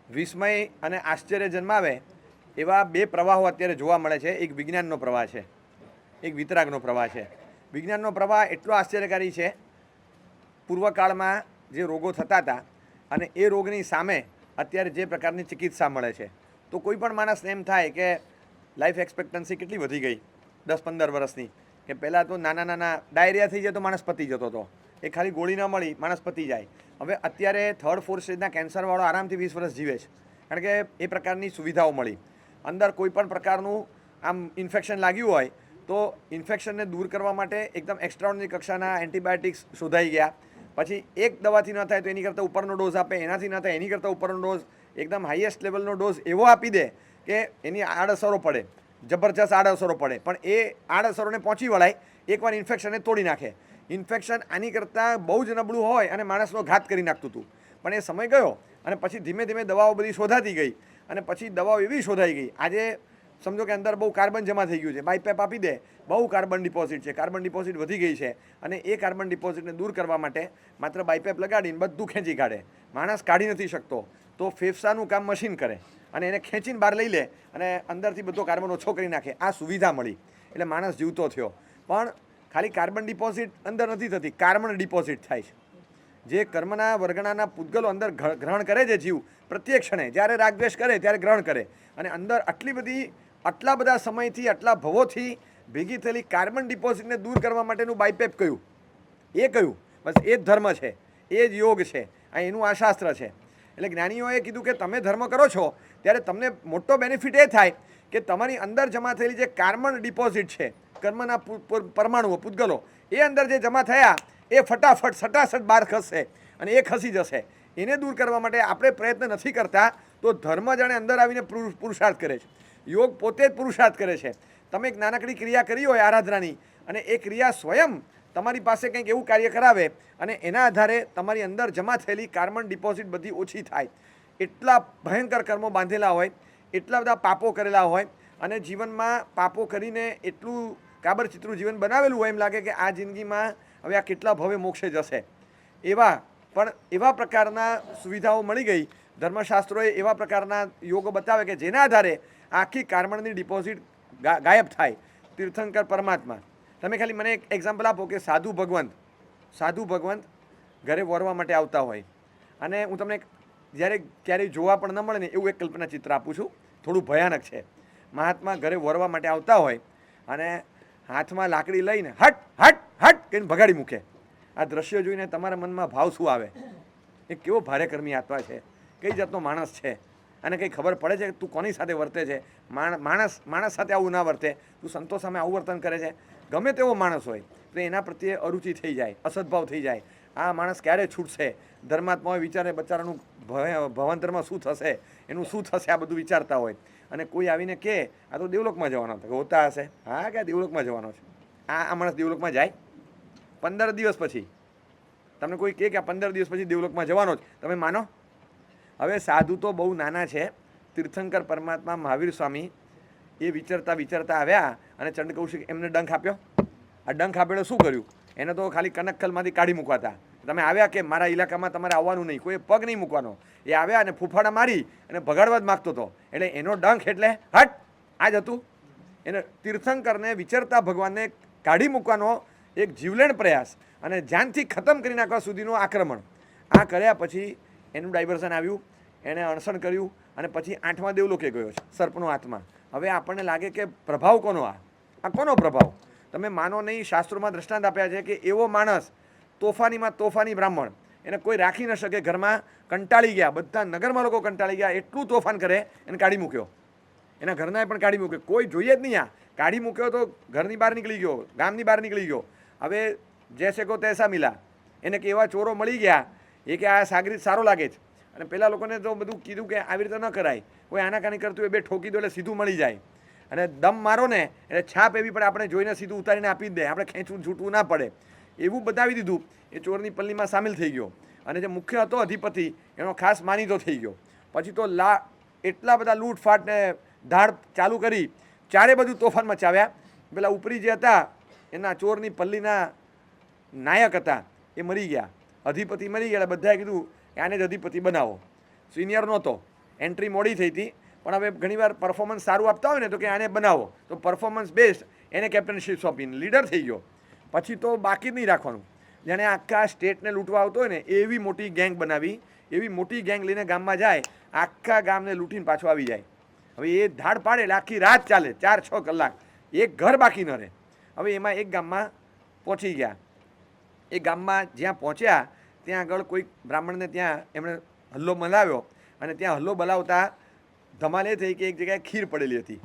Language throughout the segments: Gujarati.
વિસ્મય અને આશ્ચર્ય જન્માવે એવા બે પ્રવાહો અત્યારે જોવા મળે છે. એક વિજ્ઞાનનો પ્રવાહ છે, એક વિતરાગનો પ્રવાહ છે. વિજ્ઞાનનો પ્રવાહ એટલો આશ્ચર્યકારી છે, પૂર્વકાળમાં જે રોગો થતા હતા અને એ રોગની સામે અત્યારે જે પ્રકારની ચિકિત્સા મળે છે, તો કોઈ પણ માણસને એમ થાય કે લાઈફ એક્સપેક્ટન્સી કેટલી વધી ગઈ 10-15 વર્ષની, કે પહેલાં તો નાના નાના ડાયરિયા થઈ જાય તો માણસ પતી જતો હતો, એ ખાલી ગોળી ન મળી માણસ પતી જાય. હવે અત્યારે 3rd-4th સ્ટેજના કેન્સરવાળો આરામથી 20 વર્ષ જીવે છે, કારણ કે એ પ્રકારની સુવિધાઓ મળી. અંદર કોઈ પણ પ્રકારનું આમ ઇન્ફેક્શન લાગ્યું હોય તો ઇન્ફેક્શનને દૂર કરવા માટે એકદમ એક્સ્ટ્રાઓર્ડિનરી કક્ષાના એન્ટીબાયોટિક્સ શોધાઈ ગયા. પછી એક દવાથી ન થાય તો એની કરતાં ઉપરનો ડોઝ આપે, એનાથી ન થાય એની કરતાં ઉપરનો ડોઝ, એકદમ હાઈએસ્ટ લેવલનો ડોઝ એવો આપી દે કે એની આડઅસરો પડે, જબરજસ્ત આડઅસરો પડે, પણ એ આડઅસરોને પહોંચી વળાય એકવાર ઇન્ફેક્શનને તોડી નાખે. ઇન્ફેક્શન આની કરતાં બહુ જ નબળું હોય અને માણસનો ઘાત કરી નાખતું હતું, પણ એ સમય ગયો અને પછી ધીમે ધીમે દવાઓ બધી શોધાતી ગઈ અને પછી દવાઓ એવી શોધાઈ ગઈ. આજે સમજો કે અંદર બહુ કાર્બન જમા થઈ ગયું છે, બાયપેપ આપી દે, બહુ કાર્બન ડિપોઝિટ છે, કાર્બન ડિપોઝિટ વધી ગઈ છે અને એ કાર્બન ડિપોઝિટને દૂર કરવા માટે માત્ર બાયપેપ લગાડીને બધું ખેંચી કાઢે. માણસ કાઢી નથી શકતો, તો ફેફસાનું કામ મશીન કરે અને એને ખેંચીને બહાર લઈ લે અને અંદરથી બધો કાર્બન ઓછો કરી નાખે. આ સુવિધા મળી એટલે માણસ જીવતો થયો. પણ ખાલી કાર્બન ડિપોઝિટ અંદર નથી થતી, કાર્બન ડિપોઝિટ થાય છે. જે કર્મના વર્ગણાના પૂતગલો અંદર ગ્રહણ કરે છે જીવ, પ્રત્યેક ક્ષણે જ્યારે રાગદ્વેષ કરે ત્યારે ગ્રહણ કરે, અને અંદર આટલા બધા સમયથી, આટલા ભવોથી ભેગી થયેલી કાર્બન ડિપોઝિટને દૂર કરવા માટેનું બાયપેપ કયું? એ કયું? બસ એ જ ધર્મ છે, એ જ યોગ છે, એનું આ શાસ્ત્ર છે. એટલે જ્ઞાનીઓએ કીધું કે તમે ધર્મ કરો છો ત્યારે તમને મોટો બેનિફિટ એ થાય કે તમારી અંદર જમા થયેલી જે કાર્બન ડિપોઝિટ છે, કર્મના પરમાણુઓ, પૂતગલો, એ અંદર જે જમા થયા એ ફટાફટ સટાસટ બહાર ખસશે અને એ ખસી જશે. એને દૂર કરવા માટે આપણે પ્રયત્ન નથી કરતા, તો ધર્મ જાણે અંદર આવીને પુરુષાર્થ કરે છે. યોગ પોતે જ પુરુષાર્થ કરે છે. તમે એક નાનકડી ક્રિયા કરી હોય આરાધનાની, અને એ ક્રિયા સ્વયં તમારી પાસે કંઈક એવું કાર્ય કરાવે અને એના આધારે તમારી અંદર જમા થયેલી કાર્બન ડિપોઝિટ બધી ઓછી થાય. એટલા ભયંકર કર્મો બાંધેલા હોય, એટલા બધા પાપો કરેલા હોય અને જીવનમાં પાપો કરીને એટલું કાબરચિત્રું જીવન બનાવેલું હોય, એમ લાગે કે આ જિંદગીમાં હવે આ કેટલા ભવે મોક્ષે જશે. એવા પ્રકારના સુવિધાઓ મળી ગઈ. ધર્મશાસ્ત્રોએ એવા પ્રકારના યોગો બતાવે કે જેના આધારે આખી કાર્બનની ડિપોઝિટ ગાયબ થાય. તીર્થંકર પરમાત્મા, તમે ખાલી મને એક એક્ઝામ્પલ આપો કે સાધુ ભગવંત ઘરે વરવા માટે આવતા હોય, અને હું તમને જ્યારે ક્યારેય જોવા પણ ન મળે ને એવું એક કલ્પના ચિત્ર આપું છું, થોડું ભયાનક છે. મહાત્મા ઘરે વરવા માટે આવતા હોય અને હાથમાં લાકડી લઈને હટ હટ હટ કહીને ભગાડી મૂકે. આ દ્રશ્ય જોઈને તમારા મનમાં ભાવ શું આવે? એ કેવો ભારે કર્મી આત્મા છે, કઈ જાતનો માણસ છે, અને કંઈ ખબર પડે છે કે તું કોની સાથે વર્તે છે? માણસ સાથે આવું ના વર્તે, તું સંતો સામે આવું વર્તન કરે છે. ગમે તેવો માણસ હોય તો એના પ્રત્યે અરુચિ થઈ જાય, અસદભાવ થઈ જાય. આ માણસ ક્યારે છૂટશે? ધર્માત્માઓ વિચારે બચારાનું ભવાંતરમાં શું થશે, એનું શું થશે, આ બધું વિચારતા હોય. અને કોઈ આવીને કે આ તો દેવલોકમાં જવાનો હતો, હોતા હશે, હા કે દેવલોકમાં જવાનો છે. આ માણસ દેવલોકમાં જાય 15 દિવસ પછી? તમને કોઈ કહે કે આ 15 દિવસ પછી દેવલોકમાં જવાનો જ, તમે માનો? હવે સાધુ તો બહુ નાના છે. તીર્થંકર પરમાત્મા મહાવીર સ્વામી એ વિચરતા આવ્યા અને ચંડકૌશિક એમને ડંખ આપ્યો. આ ડંખ આપેલો શું કર્યું? એને તો ખાલી કનકખલમાંથી કાઢી મૂકવાતા. તમે આવ્યા કે મારા ઇલાકામાં તમારે આવવાનું નહીં, કોઈ પગ નહીં મૂકવાનો. એ આવ્યા અને ફૂફાડા મારી અને ભગાડવા જ માગતો હતો. એટલે એનો ડંખ એટલે હટ, આ જ હતું. એને તીર્થંકરને વિચરતા ભગવાનને કાઢી મૂકવાનો એક જીવલેણ પ્રયાસ અને જાનથી ખતમ કરી નાખવા સુધીનું આક્રમણ. આ કર્યા પછી એનું ડાયવર્ઝન આવ્યું, એણે અણસણ કર્યું અને પછી 8મા દેવલોકે ગયો છે, સર્પનો આત્મા. હવે આપણને લાગે કે પ્રભાવ કોનો? આ કોનો પ્રભાવ? તમે માનો નહીં, શાસ્ત્રોમાં દ્રષ્ટાંત આપ્યા છે કે એવો માણસ તોફાનીમાં તોફાની બ્રાહ્મણ, એને કોઈ રાખી ન શકે, ઘરમાં કંટાળી ગયા, બધા નગરમાં લોકો કંટાળી ગયા, એટલું તોફાન કરે એને કાઢી મૂક્યો. એના ઘરનાએ પણ કાઢી મૂક્યો, કોઈ જોઈએ જ નહીં. આ કાઢી મૂક્યો તો ઘરની બહાર નીકળી ગયો, ગામની બહાર નીકળી ગયો. હવે જૈસે કો તૈસા મિલા, એને કે એવા ચોરો મળી ગયા, એ કે આ સાગરીત સારો લાગે છે. અને પેલા લોકોને તો બધું કીધું કે આવી રીતે ન કરાય, કોઈ આનાકાની કરતું હોય બે ઠોકી દો એટલે સીધું મળી જાય. અને દમ મારો ને એટલે છાપ એવી પડે, આપણે જોઈને સીધું ઉતારીને આપી જ દે, આપણે ખેંચવું છૂટવું ના પડે, એવું બતાવી દીધું. એ ચોરની પલ્લીમાં સામેલ થઈ ગયો અને જે મુખ્ય હતો અધિપતિ એનો ખાસ માનીતો થઈ ગયો. પછી તો એટલા બધા લૂંટફાટ ને ધાડ ચાલુ કરી, ચારે બધું તોફાન મચાવ્યા. પેલા ઉપરી જે હતા એના ચોરની પલ્લીના નાયક હતા એ મરી ગયા, અધિપતિ મરી ગયા. બધાએ કીધું આને જ અધિપતિ બનાવો. સિનિયર નહોતો એન્ટ્રી મોડી થઈ હતી, પણ હવે ઘણીવાર પરફોર્મન્સ સારું આપતા હોય ને તો કે આને બનાવો, તો પરફોર્મન્સ બેસ્ટ એને કેપ્ટનશીપ સોંપીને લીડર થઈ ગયો. પછી તો બાકી જ નહીં રાખવાનું, જેણે આખા સ્ટેટને લૂંટવા આવતો હોય ને એવી મોટી ગેંગ બનાવી, એવી મોટી ગેંગ લઈને ગામમાં જાય, આખા ગામને લૂંટીને પાછો આવી જાય. હવે એ ધાડ પાડે એટલે આખી રાત ચાલે, 4-6 કલાક, એક ઘર બાકી ન રહે. હવે એમાં એક ગામમાં પહોંચી ગયા. એ ગામમાં જ્યાં પહોંચ્યા ત્યાં આગળ કોઈ બ્રાહ્મણને ત્યાં એમણે હલ્લો મલાવ્યો, અને ત્યાં હલ્લો બલાવતા ધમાલ એ થઈ કે એક જગ્યાએ ખીર પડેલી હતી.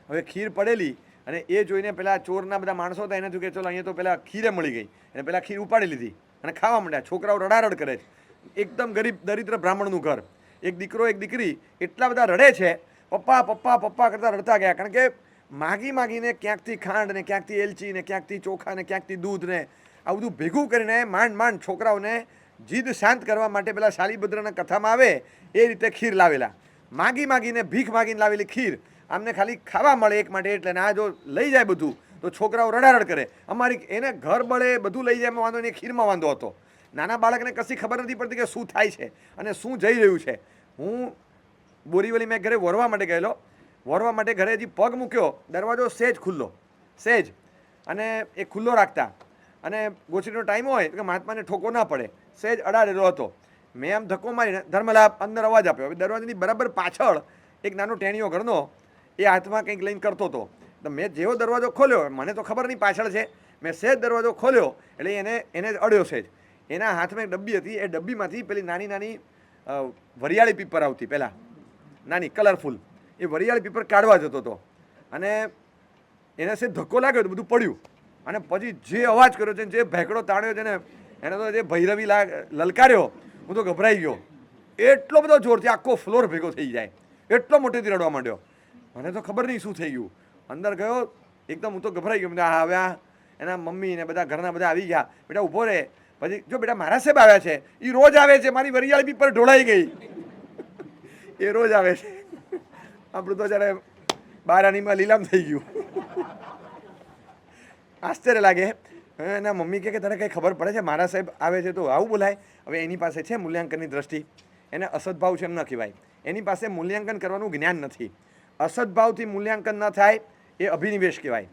હવે ખીર પડેલી અને એ જોઈને પેલા ચોરના બધા માણસો હતા, એને થયું કે ચલો અહીંયા તો પેલા ખીરે મળી ગઈ, અને પેલા ખીર ઉપાડી લીધી અને ખાવા માંડ્યા. છોકરાઓ રડારડ કરે છે, એકદમ ગરીબ દરિદ્ર બ્રાહ્મણનું ઘર, એક દીકરો એક દીકરી એટલા બધા રડે છે, પપ્પા પપ્પા પપ્પા કરતાં રડતા ગયા. કારણ કે માગી માગીને ક્યાંકથી ખાંડ ને ક્યાંકથી એલચી ને ક્યાંકથી ચોખા ને ક્યાંકથી દૂધ ને આ બધું ભેગું કરીને માંડ માંડ છોકરાઓને જીદ શાંત કરવા માટે પેલા શાલીભદ્રના કથામાં આવે એ રીતે ખીર લાવેલા. માગી માગીને ભીખ માગીને લાવેલી ખીર આમને ખાલી ખાવા મળે એક માટે, એટલે આ જો લઈ જાય બધું તો છોકરાઓ રડારડ કરે. અમારી એને ઘર બળે બધું લઈ જાય વાંધો નહીં, ખીરમાં વાંધો હતો. નાના બાળકને કશી ખબર નથી પડતી કે શું થાય છે અને શું જઈ રહ્યું છે. હું બોરીવલી મેં ઘરે વરવા માટે ગયેલો, વરવા માટે ઘરે હજી પગ મૂક્યો, દરવાજો સહેજ ખુલ્લો, સહેજ, અને એ ખુલ્લો રાખતા, અને ગોચરીનો ટાઈમ હોય તો કે મહાત્માને ઠોકો ના પડે, સહેજ અડાડેલો હતો. મેં આમ ધક્કો મારીને ધર્મલાભ અંદર અવાજ આપ્યો. હવે દરવાજાની બરાબર પાછળ એક નાનો ટેણીઓ ઘરનો એ હાથમાં કંઈક લઈને કરતો હતો. તો મેં જેવો દરવાજો ખોલ્યો, મને તો ખબર નહીં પાછળ છે, મેં સહેજ દરવાજો ખોલ્યો એટલે એને અડ્યો સહેજ. એના હાથમાં એક ડબ્બી હતી, એ ડબ્બીમાંથી પેલી નાની નાની વરિયાળી પીપર આવતી, પહેલાં નાની કલરફુલ, એ વરિયાળી પીપર કાઢવા જતો હતો, અને એને સહેજ ધક્કો લાગ્યો તો બધું પડ્યું. અને પછી જે અવાજ કર્યો છે, જે ભેંકડો તાણ્યો છે ને, એને તો જે ભૈરવી લલકાર્યો, હું તો ગભરાઈ ગયો. એટલો બધો જોરથી આખો ફ્લોર ભેગો થઈ જાય, એટલો મોટેથી રડવા માંડ્યો. મને તો ખબર નહીં શું થઈ ગયું. અંદર ગયો એકદમ, હું તો ગભરાઈ ગયો. હવે આ એના મમ્મી ને બધા ઘરના બધા આવી ગયા, બેટા ઊભો રહે. પછી જો બેટા મારા સાહેબ આવ્યા છે, એ રોજ આવે છે, મારી વરિયાળી પીપર ઢોળાઈ ગઈ, એ રોજ આવે છે. આપણું તો જ્યારે બારાનીમાં લીલામ થઈ ગયું. આશ્ચર્ય લાગે. એના મમ્મી કે તને કંઈ ખબર પડે છે મારા સાહેબ આવે છે તો આવું બોલાય? હવે એની પાસે છે મૂલ્યાંકનની દ્રષ્ટિ, એને અસદભાવ છે એમ ન કહેવાય, એની પાસે મૂલ્યાંકન કરવાનું જ્ઞાન નથી. અસદભાવથી મૂલ્યાંકન ન થાય એ અભિનિવેશ કહેવાય,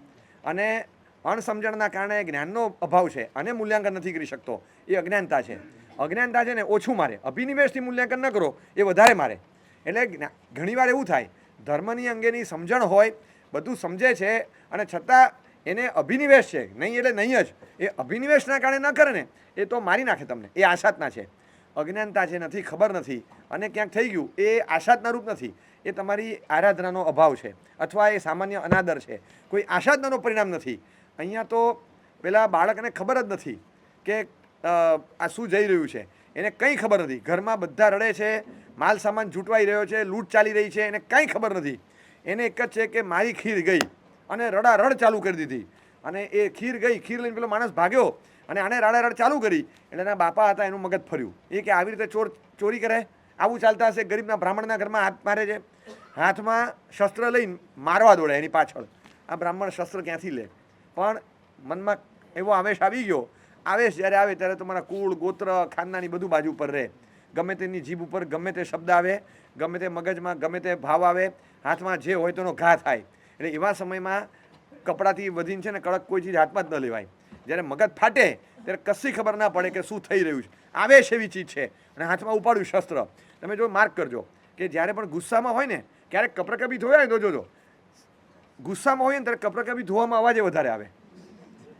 અને અણસમજણના કારણે જ્ઞાનનો અભાવ છે અને મૂલ્યાંકન નથી કરી શકતો, એ અજ્ઞાનતા છે. અજ્ઞાનતા છે ને ઓછું મારે, અભિનિવેશથી મૂલ્યાંકન ન કરો એ વધારે મારે. એટલે ઘણીવાર એવું થાય, ધર્મની અંગેની સમજણ હોય, બધું સમજે છે, અને છતાં એને અભિનિવેશ છે, નહીં એટલે નહીં જ, એ અભિનિવેશના કારણે ન કરે ને એ તો મારી નાખે તમને, એ આશાતના છે. અજ્ઞાનતા છે, નથી, ખબર નથી, અને ક્યાંક થઈ ગયું, એ આશાતના રૂપ નથી, એ તમારી આરાધનાનો અભાવ છે, અથવા એ સામાન્ય અનાદર છે, કોઈ આશાતનાનો પરિણામ નથી. અહીંયા તો પેલા બાળકને ખબર જ નથી કે આ શું જઈ રહ્યું છે, એને કંઈ ખબર નથી. ઘરમાં બધા રડે છે, માલ સામાન જૂટવાઈ રહ્યો છે, લૂંટ ચાલી રહી છે, એને કંઈ ખબર નથી. એને એક જ છે કે મારી ખીર ગઈ, અને રડારડ ચાલુ કરી દીધી, અને એ ખીર ગઈ, ખીર લઈને પેલો માણસ ભાગ્યો, અને આને રડારડ ચાલુ કરી એટલે એના બાપા હતા, એનું મગજ ફર્યું. એ કે આવી રીતે ચોરી કરે, આવું ચાલતા હશે, ગરીબના બ્રાહ્મણના ઘરમાં હાથ મારે છે, હાથમાં શસ્ત્ર લઈને મારવા દોડે એની પાછળ. આ બ્રાહ્મણ શસ્ત્ર ક્યાંથી લે? પણ મનમાં એવો આવેશ આવી ગયો. આવેશ જ્યારે આવે ત્યારે તમારા કુળ ગોત્ર ખાનદાની બધું બાજુ ઉપર રહે. ગમે તેની જીભ ઉપર ગમે તે શબ્દ આવે, ગમે તે મગજમાં ગમે તે ભાવ આવે, હાથમાં જે હોય તેનો ઘા થાય. એટલે એવા સમયમાં કપડાથી વધીને છે ને કડક કોઈ ચીજ હાથમાં જ ન લેવાય. જ્યારે મગજ ફાટે ત્યારે કશી ખબર ના પડે કે શું થઈ રહ્યું છે. આવેશ એવી ચીજ છે, અને હાથમાં ઉપાડ્યું શસ્ત્ર. તમે જો માર્ક કરજો કે જ્યારે પણ ગુસ્સામાં હોય ને, ક્યારેક કપરકપી ધોયા હોય તો જોજો, ગુસ્સામાં હોય ને ત્યારે કપરકપી ધોવામાં અવાજે વધારે આવે.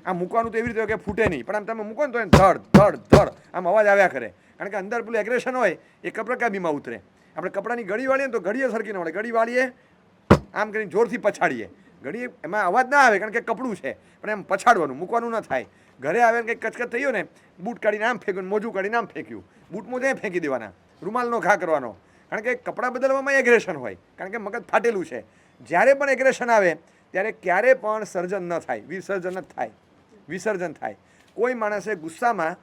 આમ મૂકવાનું તો એવી રીતે કે ફૂટે નહીં, પણ આમ તમે મૂકો ને તો ધડ ધડ ધડ આમ અવાજ આવ્યા કરે, કારણ કે અંદર પેલું એગ્રેશન હોય એ કપરકાબીમાં ઉતરે. આપણે કપડાની ઘડી વાળીએ તો ઘડીએ સરખી ન મળે, ઘડી વાળીએ આમ કરીને જોરથી પછાડીએ, ઘડીએ એમાં અવાજ ના આવે કારણ કે કપડું છે, પણ એમ પછાડવાનું, મૂકવાનું ન થાય. ઘરે આવે કંઈક કચકચ થયો ને, બૂટ કાઢીને આમ ફેંક્યું, મોજું કાઢીને આમ ફેંક્યું, બૂટમાં ત્યાં ફેંકી દેવાના, રૂમાલનો ઘા કરવાનો, કારણ કે કપડાં બદલવામાં એગ્રેશન હોય, કારણ કે મગજ ફાટેલું છે. જ્યારે પણ એગ્રેશન આવે ત્યારે ક્યારે પણ સર્જન ન થાય, વિસર્જન જ થાય, વિસર્જન થાય. કોઈ માણસે ગુસ્સામાં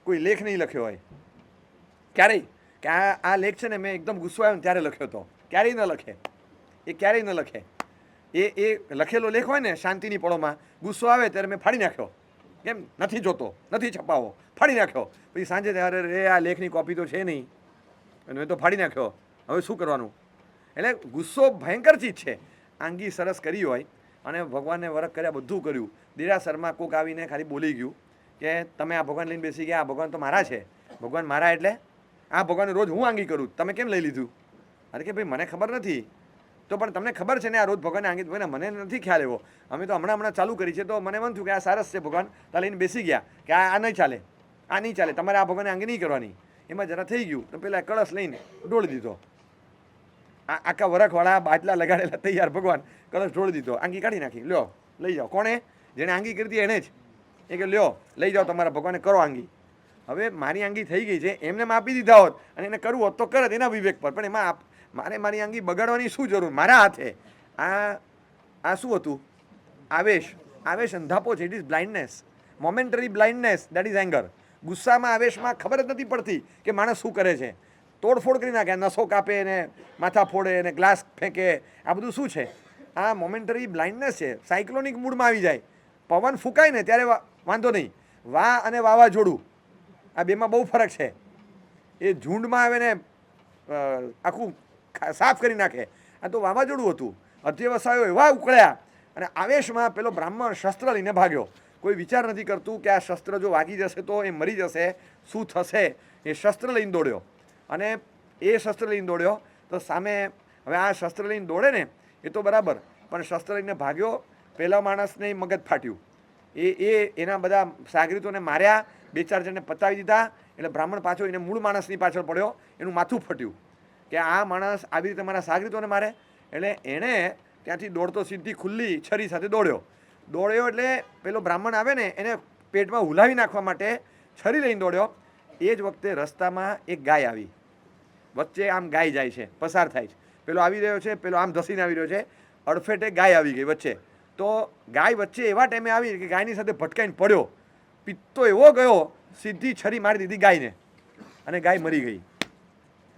કોઈ લેખ નહીં લખ્યો હોય ક્યારેય, કે આ લેખ છે ને મેં એકદમ ગુસ્સો આવ્યો ને ત્યારે લખ્યો હતો, ક્યારેય ન લખે, એ ક્યારેય ન લખે. એ લખેલો લેખ હોય ને શાંતિની પળોમાં, ગુસ્સો આવે ત્યારે મેં ફાડી નાખ્યો, કેમ નથી જોતો, નથી છપાવો, ફાડી નાખ્યો. પછી સાંજે ત્યારે રે આ લેખની કોપી તો છે નહીં અને મેં તો ફાડી નાખ્યો, હવે શું કરવાનું? એટલે ગુસ્સો ભયંકર ચીજ છે. આંગી સરસ કરી હોય અને ભગવાનને વરખ કર્યા, બધું કર્યું, દેરાસરમાં કોક આવીને ખાલી બોલી ગયું કે તમે આ ભગવાન લઈને બેસી ગયા, આ ભગવાન તો મારા છે. ભગવાન મારા એટલે આ ભગવાન રોજ હું આંગી કરું, તમે કેમ લઈ લીધું? અરે કે ભાઈ મને ખબર નથી. તો પણ તમને ખબર છે ને આ રોજ ભગવાનને આંગી? મને નથી ખ્યાલ એવો, અમે તો હમણાં ચાલુ કરી છે, તો મને મન થયું કે આ સરસ છે ભગવાન, તા લઈને બેસી ગયા કે આ નહીં ચાલે, આ નહીં ચાલે, તમારે આ ભગવાનને આંગી નહીં કરવાની. એમાં જરા થઈ ગયું તો પેલા કળશ લઈને ઢોળી દીધો. આખા વરખવાળા બાટલા લગાડેલા તૈયાર ભગવાન, કળશ ઢોળી દીધો, આંગી કાઢી નાખી, લ્યો લઈ જાઓ. કોણે? જેણે આંગી કરી હતી એને જ. એ કે લ્યો લઈ જાઓ તમારા ભગવાનને કરો આંગી. હવે મારી આંગી થઈ ગઈ છે, એમને આપી દીધા હોત અને એને કરવું હોત તો કરત એના વિવેક પર, પણ એમાં મારી આંગી બગાડવાની શું જરૂર મારા હાથે? આ શું હતું? આવેશ અંધાપો છે. It is blindness, momentary blindness, that is anger. ગુસ્સામાં આવેશમાં ખબર જ નથી પડતી કે માણસ શું કરે છે. તોડફોડ કરી નાખે, નસો કાપે ને માથા ફોડે ને ગ્લાસ ફેંકે, આ બધું શું છે? આ મોમેન્ટરી બ્લાઇન્ડનેસ છે. સાયક્લોનિક મૂડમાં આવી જાય, પવન ફૂંકાય ને ત્યારે વાંધો નહીં. વા અને વાવાઝોડું આ બેમાં બહુ ફરક છે. એ ઝૂંડમાં આવે ને આખું સાફ કરી નાખે. આ તો વાવાઝોડું હતું. અધ્યવસાયો એવા ઉકળ્યા અને આવેશમાં પેલો બ્રાહ્મણ શસ્ત્ર લઈને ભાગ્યો. કોઈ વિચાર નથી કરતું કે આ શસ્ત્ર જો વાગી જશે તો એ મરી જશે, શું થશે? એ શસ્ત્ર લઈને દોડ્યો અને એ શસ્ત્ર લઈને દોડ્યો તો સામે હવે આ શસ્ત્ર લઈને દોડે ને એ તો બરાબર, પણ શસ્ત્ર લઈને ભાગ્યો, પેલા માણસને મગજ ફાટ્યું. એના બધા સાગરીતોને માર્યા, 2-4 જણને પતાવી દીધા. એટલે બ્રાહ્મણ પાછો એને મૂળ માણસની પાછળ પડ્યો, એનું માથું ફટ્યું કે આ માણસ આવી રીતે મારા સાગરીતોને મારે. એટલે એણે ત્યાંથી દોડતો સીધી ખુલ્લી છરી સાથે દોડ્યો એટલે પેલો બ્રાહ્મણ આવે ને એને પેટમાં હુલાવી નાખવા માટે છરી લઈને દોડ્યો. એ જ વખતે રસ્તામાં એક ગાય આવી, વચ્ચે આમ ગાય જાય છે, પસાર થાય છે, પેલો આવી રહ્યો છે, પેલો આમ ધસીને આવી રહ્યો છે, અડફેટે ગાય આવી ગઈ વચ્ચે. તો ગાય વચ્ચે એવા ટાઈમે આવી કે ગાયની સાથે ભટકાઈને પડ્યો, પિત્તો એવો ગયો, સીધી છરી મારી દીધી ગાયને અને ગાય મરી ગઈ.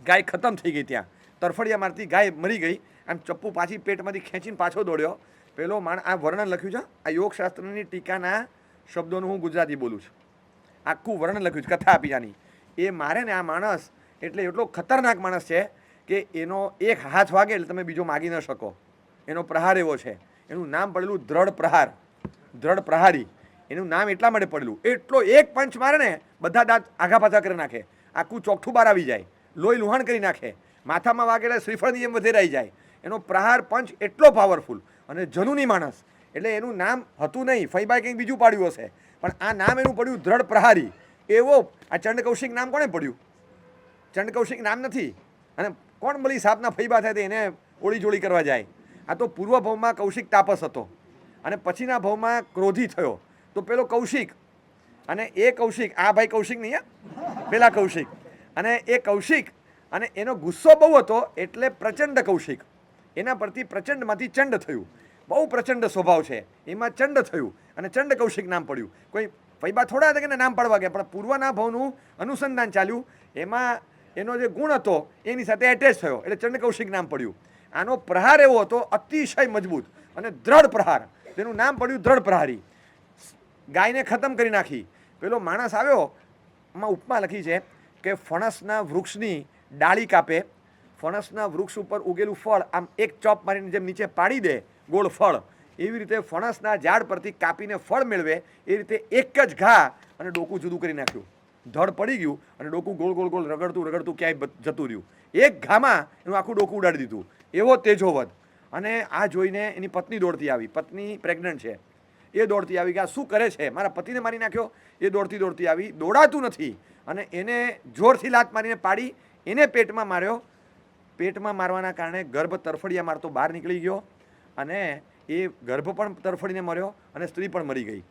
ગાય ખતમ થઈ ગઈ. ત્યાં તરફડિયા મારતી ગાય મરી ગઈ. આમ ચપ્પુ પાછી પેટમાંથી ખેંચીને પાછો દોડ્યો. પેલો આ વર્ણન લખ્યું છે, આ યોગશાસ્ત્રની ટીકાના શબ્દોનું હું ગુજરાતી બોલું છું. આખું વર્ણન લખ્યું છે, કથા આપી આની. એ મારે ને આ માણસ એટલે એટલો ખતરનાક માણસ છે કે એનો એક હાથ વાગે એટલે તમે બીજો માગી ન શકો. એનો પ્રહાર એવો છે. એનું નામ પડેલું દ્રઢ પ્રહાર, દ્રઢ પ્રહારી. એનું નામ એટલા માટે પડેલું, એટલો એક પંચ મારે ને બધા દાંત આઘા પાછા કરી નાખે, આખું ચોખ્ઠું બહાર આવી જાય, લોહી લુહાણ કરી નાખે, માથામાં વાગેલા શ્રીફળની જેમ વધેરાઈ જાય. એનો પ્રહાર પંચ એટલો પાવરફુલ અને જનુની માણસ. એટલે એનું નામ હતું નહીં, ફઈબાઈ કંઈક બીજું પાડ્યું હશે, પણ આ નામ એનું પડ્યું દ્રઢ પ્રહારી. એવો આ ચંડ કૌશિક નામ કોણે પડ્યું? ચંડ કૌશિક નામ નથી. અને કોણ બલી સાપના ફઈબા થાય તો એને ઓળી જોડી કરવા જાય? આ તો પૂર્વ ભાવમાં કૌશિક તાપસ હતો અને પછીના ભાવમાં ક્રોધી થયો. તો પેલો કૌશિક અને એ કૌશિક, આ ભાઈ કૌશિક નહીં, પેલા કૌશિક અને એ કૌશિક, અને એનો ગુસ્સો બહુ હતો એટલે પ્રચંડ કૌશિક. એના પરથી પ્રચંડમાંથી ચંડ થયું. બહુ પ્રચંડ સ્વભાવ છે, એમાં ચંડ થયું અને ચંડ કૌશિક નામ પડ્યું. કોઈ ફૈબા થોડા હતા કે નામ પાડવા ગયા, પણ પૂર્વના ભાવનું અનુસંધાન ચાલ્યું, એમાં એનો જે ગુણ હતો એની સાથે એટેચ થયો એટલે ચંડ કૌશિક નામ પડ્યું. આનો પ્રહાર એવો હતો અતિશય મજબૂત અને દ્રઢ પ્રહાર, તેનું નામ પડ્યું દ્રઢ પ્રહારી. ગાયને ખતમ કરી નાખી. પેલો માણસ આવ્યો, એમાં ઉપમા લખી છે કે ફણસના વૃક્ષની ડાળી કાપે, ફણસના વૃક્ષ ઉપર ઉગેલું ફળ આમ એક ચોપ મારીને જેમ નીચે પાડી દે ગોળ ફળ, એવી રીતે ફણસના ઝાડ પરથી કાપીને ફળ મેળવે એ રીતે એક જ ઘા અને ડોકું જુદું કરી નાખ્યું. ધડ પડી ગયું અને ડોકું ગોળ ગોળ ગોળ રગડતું ક્યાંય જતું રહ્યું. એક ઘામાં એનું આખું ડોકું ઉડાડી દીધું. એવો તેજોવધ. અને આ જોઈને એની પત્ની દોડતી આવી, પત્ની પ્રેગ્નન્ટ છે, એ દોડતી આવી કે આ શું કરે છે, મારા પતિને મારી નાખ્યો. એ દોડતી આવી, દોડાતું નથી અને એને જોરથી લાત મારીને પાડી, એને પેટમાં માર્યો. પેટમાં મારવાના કારણે ગર્ભ તરફડિયા મારતો બહાર નીકળી ગયો અને એ ગર્ભ પણ તરફડીને મર્યો અને સ્ત્રી પણ મરી ગઈ.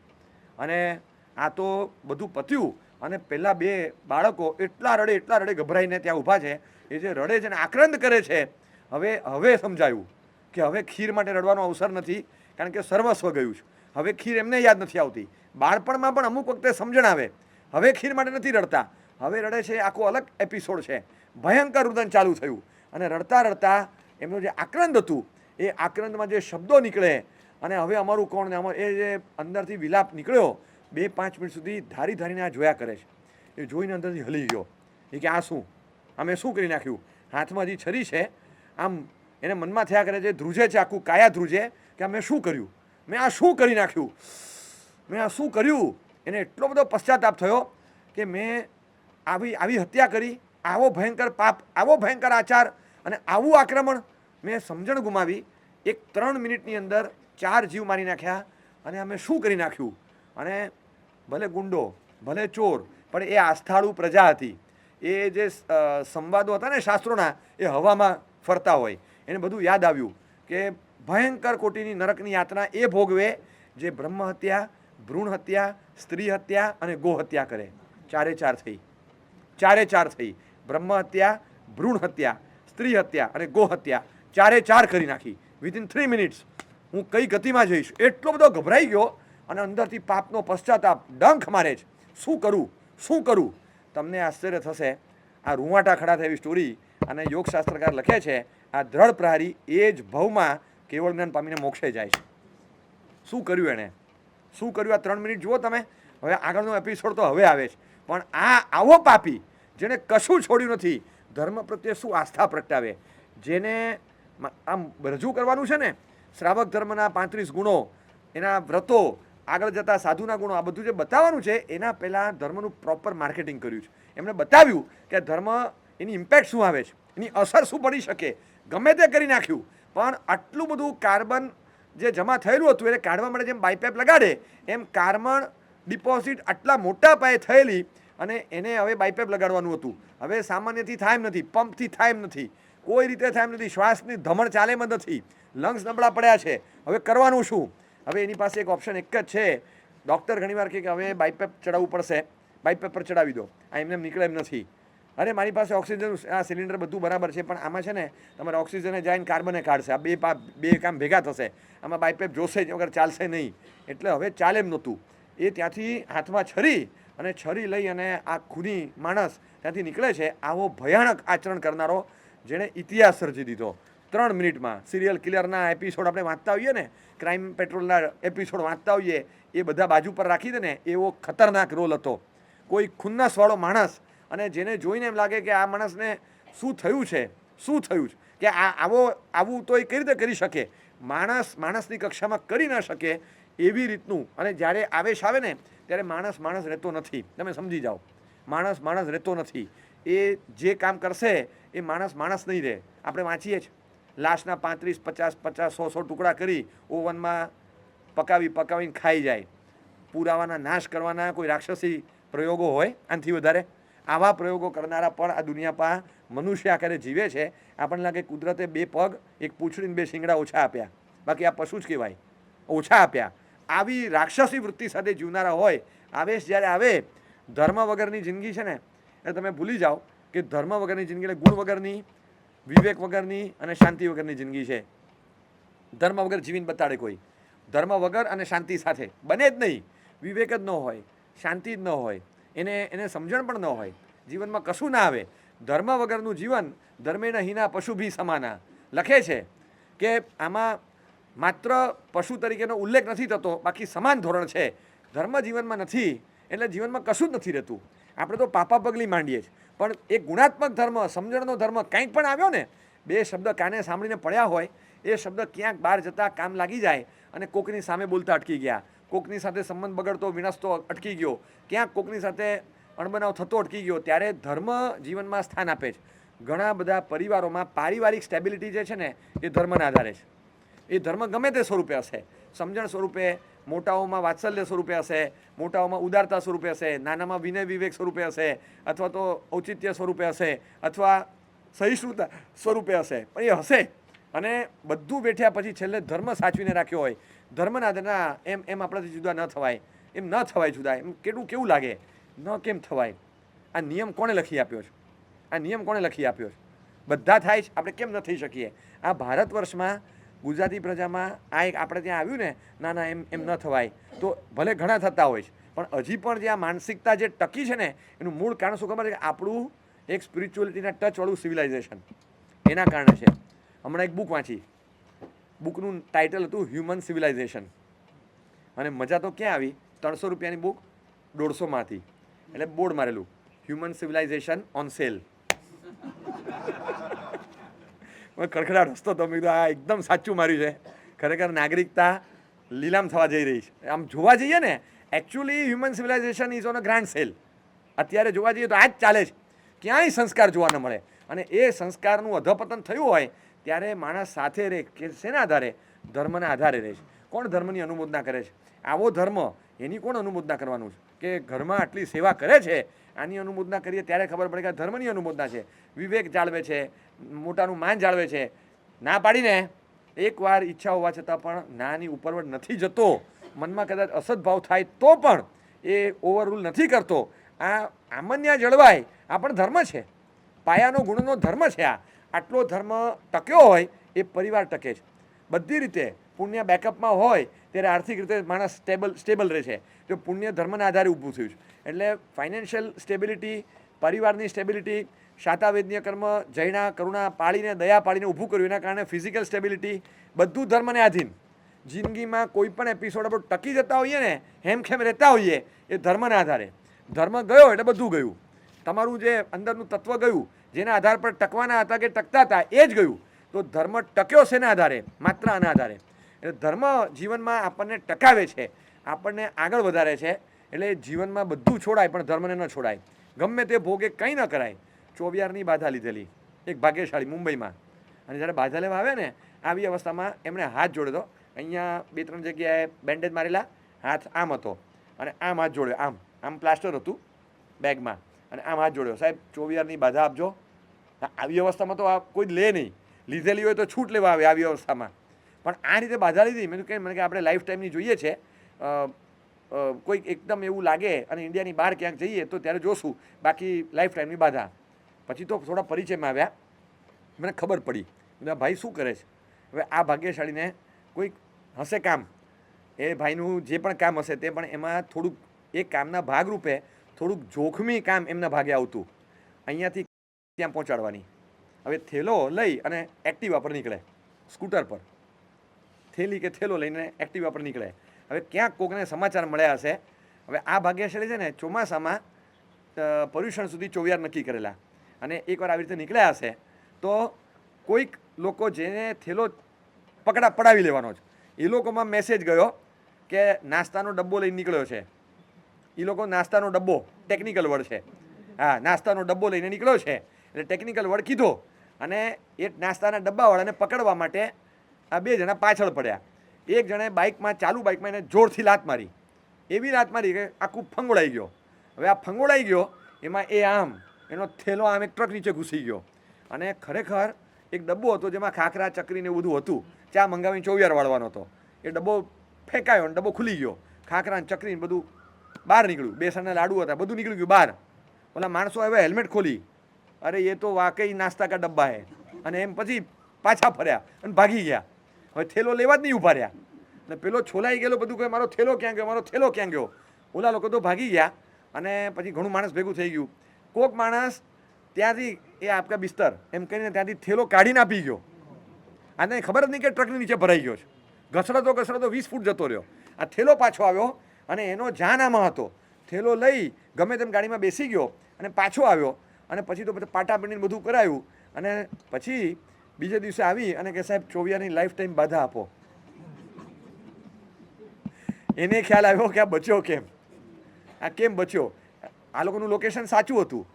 અને આ તો બધું પત્યું અને પહેલા 2 બાળકો એટલા રડે ગભરાઈને ત્યાં ઊભા છે. એ જે રડે છે ને આક્રંદ કરે છે, હવે સમજાયું કે હવે ખીર માટે રડવાનો અવસર નથી, કારણ કે સર્વસ્વ ગયું છે. હવે ખીર એમને યાદ નથી આવતી. બાળપણમાં પણ અમુક વખતે સમજણ આવે, હવે ખીર માટે નથી રડતા, હવે રડે છે. આખો અલગ એપિસોડ છે. ભયંકર રુદન ચાલુ થયું અને રડતા એમનું જે આક્રંદ હતું એ આક્રંદમાં જે શબ્દો નીકળે અને હવે અમારું કોણ ને એ જે અંદરથી વિલાપ નીકળ્યો, 2-5 મિનિટ સુધી ધારીને આ જોયા કરે છે. એ જોઈને અંદરથી હલી ગયો. એ કે આ શું, અમે શું કરી નાખ્યું? હાથમાં હજી છરી છે, આમ એને મનમાં થયા કરે છે, ધ્રુજે છે, આખું કાયા ધ્રુજે કે આ મેં શું કર્યું, મેં આ શું કરી નાખ્યું, મેં આ શું કર્યું. એને એટલો બધો પશ્ચાતાપ થયો કે મેં આવી હત્યા કરી, આવો ભયંકર પાપ, આવો ભયંકર આચાર અને આવું આક્રમણ, મેં સમજણ ગુમાવી. 3 મિનિટની અંદર 4 જીવ મારી નાખ્યા અને અમે શું કરી નાખ્યું. અને ભલે ગુંડો, ભલે ચોર, પણ એ આસ્થાળુ પ્રજા હતી. એ જે સંવાદો હતા ને શાસ્ત્રોના, એ હવામાં ફરતા હોય. એને બધું યાદ આવ્યું કે ભયંકર કોટીની નરકની યાતના એ ભોગવે જે બ્રહ્મ હત્યા, ભ્રૂણ હત્યા, સ્ત્રી હત્યા અને ગો હત્યા કરે. 4 થઈ, 4 થઈ. બ્રહ્મ હત્યા, ભ્રૂણ હત્યા, સ્ત્રી હત્યા અને ગો હત્યા 4 કરી નાખી વિધિન 3 મિનિટ્સ. હું કઈ ગતિમાં જઈશ એટલો બધો ગભરાઈ ગયો અને અંદરથી પાપનો પશ્ચાતાપ ડંખ મારે છે. શું કરું, શું કરું. તમને આશ્ચર્ય થશે, આ રૂવાટા ખડા થયેલી સ્ટોરી અને યોગશાસ્ત્રકાર લખે છે, આ દ્રઢ પ્રહારી એ જ ભવમાં કેવળ જ્ઞાન પામીને મોક્ષે જાય છે. શું કર્યું એણે, શું કર્યું? આ 3 મિનિટ જુઓ તમે. હવે આગળનો એપિસોડ તો હવે આવે છે, પણ આવો પાપી જેણે કશું છોડ્યું નથી, ધર્મ પ્રત્યે શું આસ્થા પ્રગટાવે, જેને આમ રજૂ કરવાનું છે ને શ્રાવક ધર્મના 35 ગુણો, એના વ્રતો, આગળ જતા સાધુના ગુણો, આ બધું જે બતાવવાનું છે એના પહેલાં ધર્મનું પ્રોપર માર્કેટિંગ કર્યું છે. એમણે બતાવ્યું કે ધર્મ એની ઇમ્પેક્ટ શું આવે છે, એની અસર શું પડી શકે. ગમે તે કરી નાખ્યું, પણ આટલું બધું કાર્બન જે જમા થયેલું હતું એને કાઢવા માટે જેમ બાયપેપ લગાડે એમ કાર્બન ડિપોઝિટ આટલા મોટા પાયે થયેલી અને એને હવે બાયપેપ લગાડવાનું હતું. હવે સામાન્યથી થાય એમ નથી, પંપથી થાય એમ નથી, કોઈ રીતે થાય એમ નથી, શ્વાસની ધમણ ચાલે એમ નથી, લંગ્સ નબળા પડ્યા છે. હવે કરવાનું શું? હવે એની પાસે એક ઓપ્શન એક જ છે. ડૉક્ટર ઘણીવાર કહે કે હવે બાયપેપ ચડાવવું પડશે, બાયપેપ પર ચડાવી દો, આ એમને નીકળે એમ નથી. અરે મારી પાસે ઓક્સિજન આ સિલિન્ડર બધું બરાબર છે, પણ આમાં છે ને તમારે ઓક્સિજને જઈને કાર્બને કાઢશે, આ બે કામ ભેગા થશે, આમાં બાયપેપ જોશે જ વગર ચાલશે નહીં. એટલે હવે ચાલે એમ નહોતું. એ ત્યાંથી હાથમાં છરી અને છરી લઈ અને આ ખૂની માણસ ત્યાંથી નીકળે છે. આવો ભયાનક આચરણ કરનારો જેણે ઇતિહાસ સર્જી દીધો 3 મિનિટમાં. સિરિયલ કિલરના એપિસોડ આપણે વાંચતા હોઈએ ને, ક્રાઇમ પેટ્રોલના એપિસોડ વાંચતા હોઈએ, એ બધા બાજુ પર રાખી દે ને, એવો ખતરનાક રોલ હતો. કોઈ ખુન્નસવાળો માણસ અને જેને જોઈને એમ લાગે કે આ માણસને શું થયું છે, શું થયું છે, કે આવું તો એ કઈ રીતે કરી શકે, માણસની કક્ષામાં કરી ન શકે એવી રીતનું. અને જ્યારે આવેશ આવે ને ત્યારે માણસ રહેતો નથી. તમે સમજી જાઓ, માણસ રહેતો નથી. એ જે કામ કરશે એ માણસ નહીં રહે. આપણે વાંચીએ જ લાશના 35, 50, 100 ટુકડા કરી ઓવનમાં પકાવીને ખાઈ જાય. પુરાવાના નાશ કરવાના કોઈ રાક્ષસી પ્રયોગો હોય આનાથી વધારે? આવા પ્રયોગો કરનારા પણ આ દુનિયા પર મનુષ્ય આકારે જીવે છે. આપણને લાગે કુદરતે 2 પગ, 1 પૂંછડી ને 2 શિંગડા ઓછા આપ્યા, બાકી આ પશુ જ કહેવાય, ઓછા આપ્યા. આવી રાક્ષસી વૃત્તિ સાથે જીવનારા હોય, આવેશ જ્યારે આવે, ધર્મ વગરની જિંદગી છે ને એ તમે ભૂલી જાઓ કે ધર્મ વગરની જિંદગી એટલે ગુણ વગરની, વિવેક વગરની અને શાંતિ વગરની જિંદગી છે. ધર્મ વગર જીવીને બતાડે કોઈ, ધર્મ વગર અને શાંતિ સાથે બને જ નહીં. વિવેક જ ન હોય, શાંતિ જ ન હોય, એને સમજણ પણ ન હોય, જીવનમાં કશું ના આવે. ધર્મ વગરનું જીવન ધર્મેણ હીના પશુભી સમાના લખે છે કે આમાં માત્ર પશુ તરીકેનો ઉલ્લેખ નથી થતો, બાકી સમાન ધોરણ છે. ધર્મ જીવનમાં નથી એટલે જીવનમાં કશું જ નથી રહેતું. આપણે તો પાપા પગલી માંડીએ છીએ, પણ એક ગુણાત્મક ધર્મ, સમજણનો ધર્મ કંઈક પણ આવ્યો ને, 2 શબ્દ કાને સાંભળીને પડ્યા હોય, એ શબ્દ ક્યાંક બહાર જતાં કામ લાગી જાય અને કોકની સામે બોલતા અટકી ગયા, કોકની સાથે સંબંધ બગડતો વિનાશતો અટકી ગયો, ક્યાંક કોકની સાથે અણબનાવ થતો અટકી ગયો, ત્યારે ધર્મ જીવનમાં સ્થાન આપે છે. ઘણા બધા પરિવારોમાં પારિવારિક સ્ટેબિલિટી જે છે ને એ ધર્મના આધારે છે. એ ધર્મ ગમે તે સ્વરૂપે હશે, સમજણ સ્વરૂપે, મોટાઓમાં વાત્સલ્ય સ્વરૂપે હશે, મોટાઓમાં ઉદારતા સ્વરૂપે હશે, નાનામાં વિનય વિવેક સ્વરૂપે હશે, અથવા તો ઔચિત્ય સ્વરૂપે હશે, અથવા સહિષ્ણુતા સ્વરૂપે હશે, પણ એ હશે. અને બધું બેઠ્યા પછી છેલ્લે ધર્મ સાચવીને રાખ્યો હોય, ધર્મના આધારના એમ આપણાથી જુદા ન થવાય, એમ ન થવાય જુદા, એમ કેવું લાગે, ન કેમ થવાય. આ નિયમ કોણે લખી આપ્યો છે? આ નિયમ કોણે લખી આપ્યો છે? બધા થાય છે, આપણે કેમ ન થઈ શકીએ? આ ભારત વર્ષમાં ગુજરાતી પ્રજામાં આ એક આપણે ત્યાં આવ્યું ને, ના એમ ન થવાય, તો ભલે ઘણા થતા હોય છે, પણ હજી પણ જે આ માનસિકતા જે ટકી છે ને એનું મૂળ કારણ શું ખબર છે? કે આપણું એક સ્પિરિચ્યુઅલિટીના ટચવાળું સિવિલાઇઝેશન, એના કારણે છે. હમણાં એક બુક વાંચી, બુકનું ટાઇટલ હતું હ્યુમન સિવિલાઇઝેશન, અને મજા તો ક્યાં આવી, 300 રૂપિયાની બુક 150માંથી, એટલે બોર્ડ મારેલું હ્યુમન સિવિલાઇઝેશન ઓન સેલ. ખડખડાટ હસતો તો મેં કીધું આ એકદમ સાચું માર્યું છે. ખરેખર નાગરિકતા લીલામ થવા જઈ રહી છે. આમ જોવા જઈએ ને actually human civilisation is on a grand cell. અત્યારે જોવા જઈએ તો આ જ ચાલે છે. ક્યાંય સંસ્કાર જોવા ન મળે. અને એ સંસ્કારનું અધપતન થયું હોય ત્યારે માણસ સાથે રહે કે શેના આધારે? ધર્મના આધારે રહે છે. કોણ ધર્મની અનુમોદના કરે છે? આવો ધર્મ એની કોણ અનુમોદના કરવાનું છે? કે ઘરમાં આટલી સેવા કરે છે આની અનુમોદના કરીએ ત્યારે ખબર પડે કે આ ધર્મની અનુમોદના છે. વિવેક જાળવે છે, મોટાનું માન જાળવે છે. ના પાડીને એકવાર ઈચ્છા હોવા છતાં પણ નાની ઉપરવટ નથી જતો, મનમાં કદાચ અસદભાવ થાય તો પણ એ ઓવરરૂલ નથી કરતો. આ આમન્ય જળવાય આ પણ ધર્મ છે. પાયાનો ગુણનો ધર્મ છે. આટલો ધર્મ ટક્યો હોય એ પરિવાર ટકે છે. બધી રીતે પુણ્ય બેકઅપમાં હોય ત્યારે આર્થિક રીતે માણસ સ્ટેબલ રહે છે. જો પુણ્ય ધર્મના આધારે ઊભું થયું છે. એટલે ફાઇનાન્શિયલ સ્ટેબિલિટી, પરિવારની સ્ટેબિલિટી, શાતાવેદન્ય કર્મ, જૈના કરુણા પાળીને દયા પાળીને ઊભું કર્યું. એના કારણે ફિઝિકલ સ્ટેબિલિટી બધું ધર્મને આધીન. જિંદગીમાં કોઈ પણ એપિસોડ આપણે ટકી જતા હોઈએ ને, હેમખેમ રહેતા હોઈએ એ ધર્મના આધારે. ધર્મ ગયો એટલે બધું ગયું. તમારું જે અંદરનું તત્વ ગયું, જેના આધાર પર ટકવાના હતા કે ટકતા હતા એ જ ગયું. તો ધર્મ ટક્યો શેના આધારે? માત્ર આના આધારે. એટલે ધર્મ જીવનમાં આપણને ટકાવે છે, આપણને આગળ વધારે છે. એટલે જીવનમાં બધું છોડાય પણ ધર્મને ન છોડાય. ગમે તે ભોગે કંઈ ન કરાય. ચોવિયારની બાધા લીધેલી એક ભાગ્યશાળી મુંબઈમાં. અને જ્યારે બાધા લેવા આવે ને આવી અવસ્થામાં એમણે હાથ જોડ્યો હતો. અહીંયા 2-3 જગ્યાએ બેન્ડેજ મારેલા, હાથ આમ હતો અને આમ હાથ જોડ્યો. આમ આમ પ્લાસ્ટર હતું બેગમાં અને આમ હાથ જોડ્યો. સાહેબ 24ની બાધા આપજો. આવી અવસ્થામાં તો આ કોઈ લે નહીં. લીધેલી હોય તો છૂટ લેવા આવે આવી અવસ્થામાં. પણ આ રીતે બાધા લીધી. મેં કહ્યું મને કે આપણે લાઈફ ટાઈમની જોઈએ છે. કોઈક એકદમ એવું લાગે અને ઇન્ડિયાની બહાર ક્યાંક જઈએ તો ત્યારે જોશું, બાકી લાઈફ ટાઈમની બાધા. પછી તો થોડા પરિચયમાં આવ્યા, મને ખબર પડી ભાઈ શું કરે છે. હવે આ ભાગ્યશાળીને કોઈક હશે કામ, એ ભાઈનું જે પણ કામ હશે તે પણ એમાં થોડુંક એ કામના ભાગરૂપે થોડુંક જોખમી કામ એમના ભાગે આવતું. અહીંયાથી ત્યાં પહોંચાડવાની. હવે થેલો લઈ અને એક્ટિવા પર નીકળે, સ્કૂટર પર થેલી કે થેલો લઈને એક્ટિવા પર નીકળે. હવે ક્યાંક કોકને સમાચાર મળ્યા હશે. હવે આ ભાગ્યશાળી છે ને ચોમાસામાં પર્યુષણ સુધી 24 નક્કી કરેલા અને એકવાર આવી રીતે નીકળ્યા હશે તો કોઈક લોકો જેને થેલો પડાવી લેવાનો છે એ લોકોમાં મેસેજ ગયો કે નાસ્તાનો ડબ્બો લઈને નીકળ્યો છે. એ લોકો નાસ્તાનો ડબ્બો ટેકનિકલ વર્ડ છે. હા, નાસ્તાનો ડબ્બો લઈને નીકળ્યો છે એટલે ટેકનિકલ વર્ડ કીધો. અને એ નાસ્તાના ડબ્બાવાળાને પકડવા માટે આ 2 જણા પાછળ પડ્યા. એક જણે ચાલુ બાઇકમાં એને જોરથી લાત મારી. એવી લાત મારી કે આખું ફંગોળાઈ ગયો. હવે આ ફંગોળાઈ ગયો એમાં એ આમ એનો થેલો આમ એક ટ્રક નીચે ઘૂસી ગયો. અને ખરેખર એક ડબ્બો હતો જેમાં ખાખરા ચકરીને એવું બધું હતું. ચા મંગાવીને 24 વાળવાનો હતો. એ ડબ્બો ફેંકાયો અને ડબ્બો ખુલી ગયો. ખાખરા ને ચકરીને બધું બહાર નીકળ્યું. બેસનના લાડુ હતા, બધું નીકળી ગયું બહાર. ઓલા માણસો આવ્યા, હેલ્મેટ ખોલી, અરે એ તો વાકઈ નાસ્તા કા ડબ્બા હે, અને એમ પછી પાછા ફર્યા અને ભાગી ગયા. હવે થેલો લેવા જ નહીં ઊભા રહ્યા. અને પેલો છોલાઈ ગયેલો બધું કહે મારો થેલો ક્યાં ગયો, મારો થેલો ક્યાં ગયો. ઓલા લોકો તો ભાગી ગયા. અને પછી ઘણું માણસ ભેગું થઈ ગયું. કોક માણસ ત્યાંથી એ આપકા બિસ્તર એમ કહીને ત્યાંથી થેલો કાઢીને આપી ગયો. આને ખબર જ નહીં કે ટ્રકની નીચે ભરાઈ ગયો છે. ઘસડતો 20 ફૂટ જતો રહ્યો. આ થેલો પાછો આવ્યો અને એનો જાન આમાં હતો. થેલો લઈ ગમે તેમ ગાડીમાં બેસી ગયો અને પાછો આવ્યો. અને પછી તો પાટા પીણીને બધું કરાયું. અને પછી બીજે દિવસે આવી અને કે સાહેબ 24ની લાઈફ ટાઈમ બાધા આપો. એને ખ્યાલ આવ્યો કે આ બચ્યો કેમ, આ કેમ બચ્યો. આ લોકોનું લોકેશન સાચું હતું,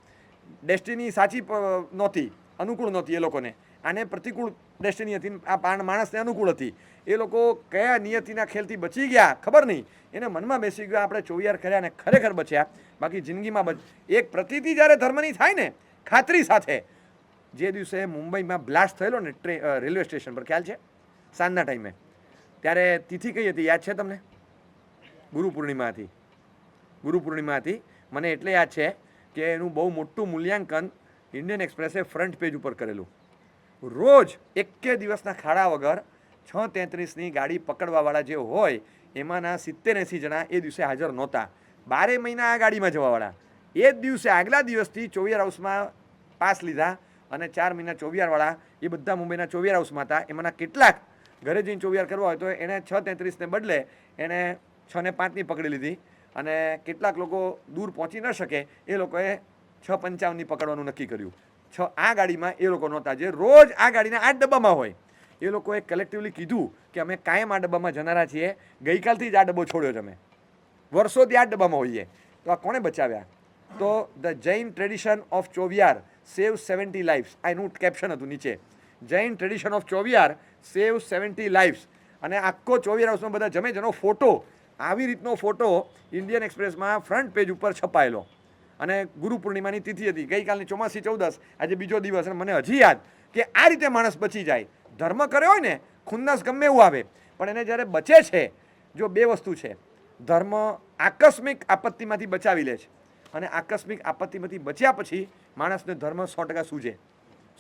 ડેસ્ટિની સાચી નહોતી, અનુકૂળ નહોતી એ લોકોને. આને પ્રતિકૂળ ડેસ્ટિની હતી, આ માણસને અનુકૂળ હતી. એ લોકો કયા નિયતિના ખેલથી બચી ગયા ખબર નહીં. એને મનમાં બેસી ગયો આપણે 24 કર્યા અને ખરેખર બચ્યા. બાકી જિંદગીમાં એક પ્રતીતિ જ્યારે ધર્મની થાય ને ખાતરી સાથે. જે દિવસે મુંબઈમાં બ્લાસ્ટ થયેલો ને રેલવે સ્ટેશન પર, ખ્યાલ છે? સાંજના ટાઈમે. ત્યારે તિથિ કઈ હતી યાદ છે તમને? ગુરુ પૂર્ણિમા હતી. મને એટલે યાદ છે કે એનું બહુ મોટું મૂલ્યાંકન ઇન્ડિયન એક્સપ્રેસે ફ્રન્ટ પેજ ઉપર કરેલું. રોજ એકે દિવસના ખાડા વગર 6:33ની ગાડી પકડવાવાળા જે હોય એમાંના 70-80 જણા એ દિવસે હાજર નહોતા. 12 મહિના આ ગાડીમાં જવાવાળા. એ જ દિવસે આગલા દિવસથી 24 હાઉસમાં પાસ લીધા અને 4 મહિના 24 વાળા એ બધા મુંબઈના 24 હાઉસમાં હતા. એમાંના કેટલાક ઘરે જઈને 24 કરવા હોય તો એણે 6:33ને બદલે એણે 6:05ની પકડી લીધી. અને કેટલાક લોકો દૂર પહોંચી ન શકે એ લોકોએ 6:55ની પકડવાનું નક્કી કર્યું. આ ગાડીમાં એ લોકો નહોતા, જે રોજ આ ગાડીના 8 ડબ્બામાં હોય. એ લોકોએ કલેક્ટિવલી કીધું કે અમે કાયમ આ ડબ્બામાં જનારા છીએ, ગઈકાલથી જ આ ડબ્બો છોડ્યો છે અમે, વર્ષોથી આ ડબ્બામાં હોઈએ. તો આ કોણે બચાવ્યા? તો the Jain tradition of Chovihar save 70 lives. આ એનું કેપ્શન હતું નીચે, Jain tradition of Chovihar save 70 lives. અને આખો ચોવિયાર હાઉસમાં બધા જમે જેનો ફોટો, આવી રીતનો ફોટો ઇન્ડિયન એક્સપ્રેસમાં ફ્રન્ટ પેજ ઉપર છપાયેલો. અને ગુરુ પૂર્ણિમાની તિથિ હતી, ગઈકાલની ચોમાસી 14, આજે બીજો દિવસ. અને મને હજી યાદ કે આ રીતે માણસ બચી જાય. ધર્મ કર્યો હોય ને, ખુન્નસ ગમે એવું આવે, પણ એને જ્યારે બચે છે, જો બે વસ્તુ છે, ધર્મ આકસ્મિક આપત્તિમાંથી બચાવી લે છે, અને આકસ્મિક આપત્તિમાંથી બચ્યા પછી માણસને ધર્મ 100%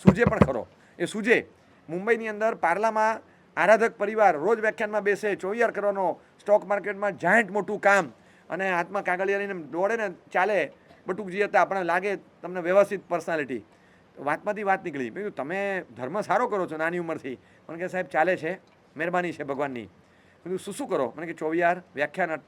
સૂજે પણ ખરો. એ સૂજે. મુંબઈની અંદર પાર્લામાં આરાધક પરિવાર રોજ વ્યાખ્યાનમાં બેસે, ચોવિયાર કરવાનો, સ્ટોક માર્કેટમાં જાયન્ટ મોટું કામ, અને હાથમાં કાગળિયા લઈને દોડે ને ચાલે. બટુકજી હતા, આપણને લાગે તમને વ્યવસ્થિત પર્સનાલિટી. વાતમાંથી વાત નીકળી, મેં કીધું તમે ધર્મ સારો કરો છો નાની ઉંમરથી. મને કે સાહેબ ચાલે છે, મહેરબાની છે ભગવાનની. મેં કીધું શું કરો? મને કે ચોવિયાર, વ્યાખ્યાન,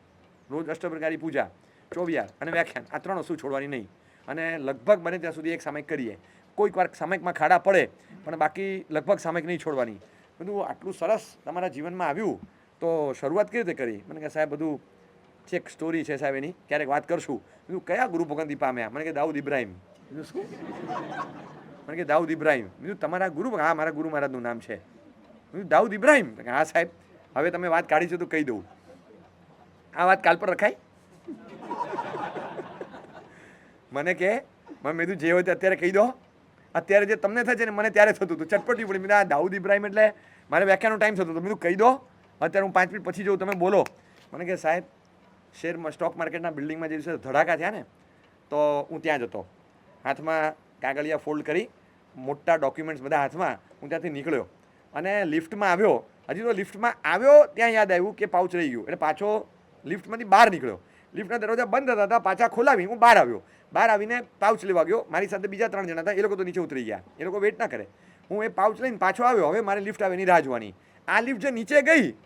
રોજ અષ્ટપ્રકારી પૂજા, ચોવિયાર અને વ્યાખ્યાન, આ 3 વસ્તુ છોડવાની નહીં. અને લગભગ બને ત્યાં સુધી એક સામયિક કરીએ. કોઈક વાર સામયિકમાં ખાડા પડે, પણ બાકી લગભગ સામયિક નહીં છોડવાની. બધું આટલું સરસ તમારા જીવનમાં આવ્યું, તો શરૂઆત કેવી રીતે કરી? મને કે સાહેબ બધું ચેક સ્ટોરી છે સાહેબ, એની ક્યારેક વાત કરશું. બીજું કયા ગુરુ ભગવંતી પામ્યા? મને કે દાઉદ ઇબ્રાહિમ. બીજું શું? મને કે દાઉદ ઇબ્રાહિમ. બીજું તમારા ગુરુ? હા, મારા ગુરુ મહારાજનું નામ છે. બીજું દાઉદ ઇબ્રાહિમ? હા સાહેબ, હવે તમે વાત કાઢી છે તો કહી દઉં. આ વાત કાલ પર રખાય? મને કે મેં કીધું જે હોય તે અત્યારે કહી દો. અત્યારે જે તમને થાય છે ને મને ત્યારે થતું હતું, ચટપટી પડી. મેં આ દાઉદ ઇબ્રાહિમ એટલે મારે વ્યાખ્યાનો ટાઈમ થતો હતો. મેં કહી દો, અત્યારે હું 5 મિનિટ પછી જઉં, તમે બોલો. મને કે સાહેબ શેરમાં સ્ટોક માર્કેટના બિલ્ડિંગમાં જે દિવસે ધડાકા થયા ને, તો હું ત્યાં જ હતો. હાથમાં કાગળિયા ફોલ્ડ કરી, મોટા ડોક્યુમેન્ટ્સ બધા હાથમાં, હું ત્યાંથી નીકળ્યો અને લિફ્ટમાં આવ્યો. હજી તો લિફ્ટમાં આવ્યો ત્યાં યાદ આવ્યું કે પાઉચ રહી ગયું, એટલે પાછો લિફ્ટમાંથી બહાર નીકળ્યો. લિફ્ટના દરવાજા બંધ હતા, પાછા ખોલાવી હું બહાર આવ્યો. બહાર આવીને પાઉચ લેવા ગયો. મારી સાથે બીજા 3 જણા હતા, એ લોકો તો નીચે ઉતરી ગયા, એ લોકો વેઇટ ના કરે. હું એ પાઉચ લઈને પાછો આવ્યો. હવે મારે લિફ્ટ આવે એની રાહ જોવાની. આ લિફ્ટ જે નીચે ગઈ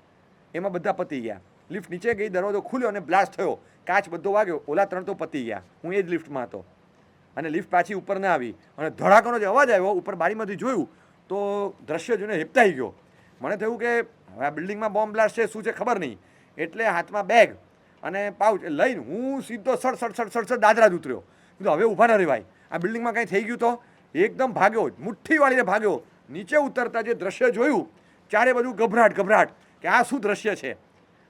એમાં બધા પતી ગયા. લિફ્ટ નીચે ગઈ, દરવાજો ખુલ્યો અને બ્લાસ્ટ થયો, કાચ બધો વાગ્યો. ઓલા 3 તો પતી ગયા, હું એ જ લિફ્ટમાં હતો. અને લિફ્ટ પાછી ઉપર ના આવી, અને ધડાકાનો જે અવાજ આવ્યો, ઉપર બારીમાંથી જોયું તો દ્રશ્ય જોઈને હેપતાઈ ગયો. મને થયું કે હવે આ બિલ્ડિંગમાં બોમ્બ બ્લાસ્ટ છે, શું છે ખબર નહીં. એટલે હાથમાં બેગ અને પાઉચ લઈને હું સીધો સડ દાદરા જ ઉતર્યો. કીધું હવે ઊભા ન રહેવાય, આ બિલ્ડિંગમાં કાંઈ થઈ ગયું તો. એકદમ ભાગ્યો, મુઠ્ઠી વાળીને ભાગ્યો. નીચે ઉતરતા જે દ્રશ્ય જોયું, ચારે બધું ગભરાટ કે આ શું દ્રશ્ય છે.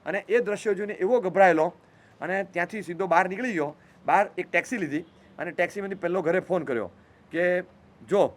અને એ દ્રશ્ય જોઈને એવો ગભરાયેલો, અને ત્યાંથી સીધો બહાર નીકળી ગયો. બહાર એક ટેક્સી લીધી, અને ટેક્સીમાંથી પહેલો ઘરે ફોન કર્યો કે જો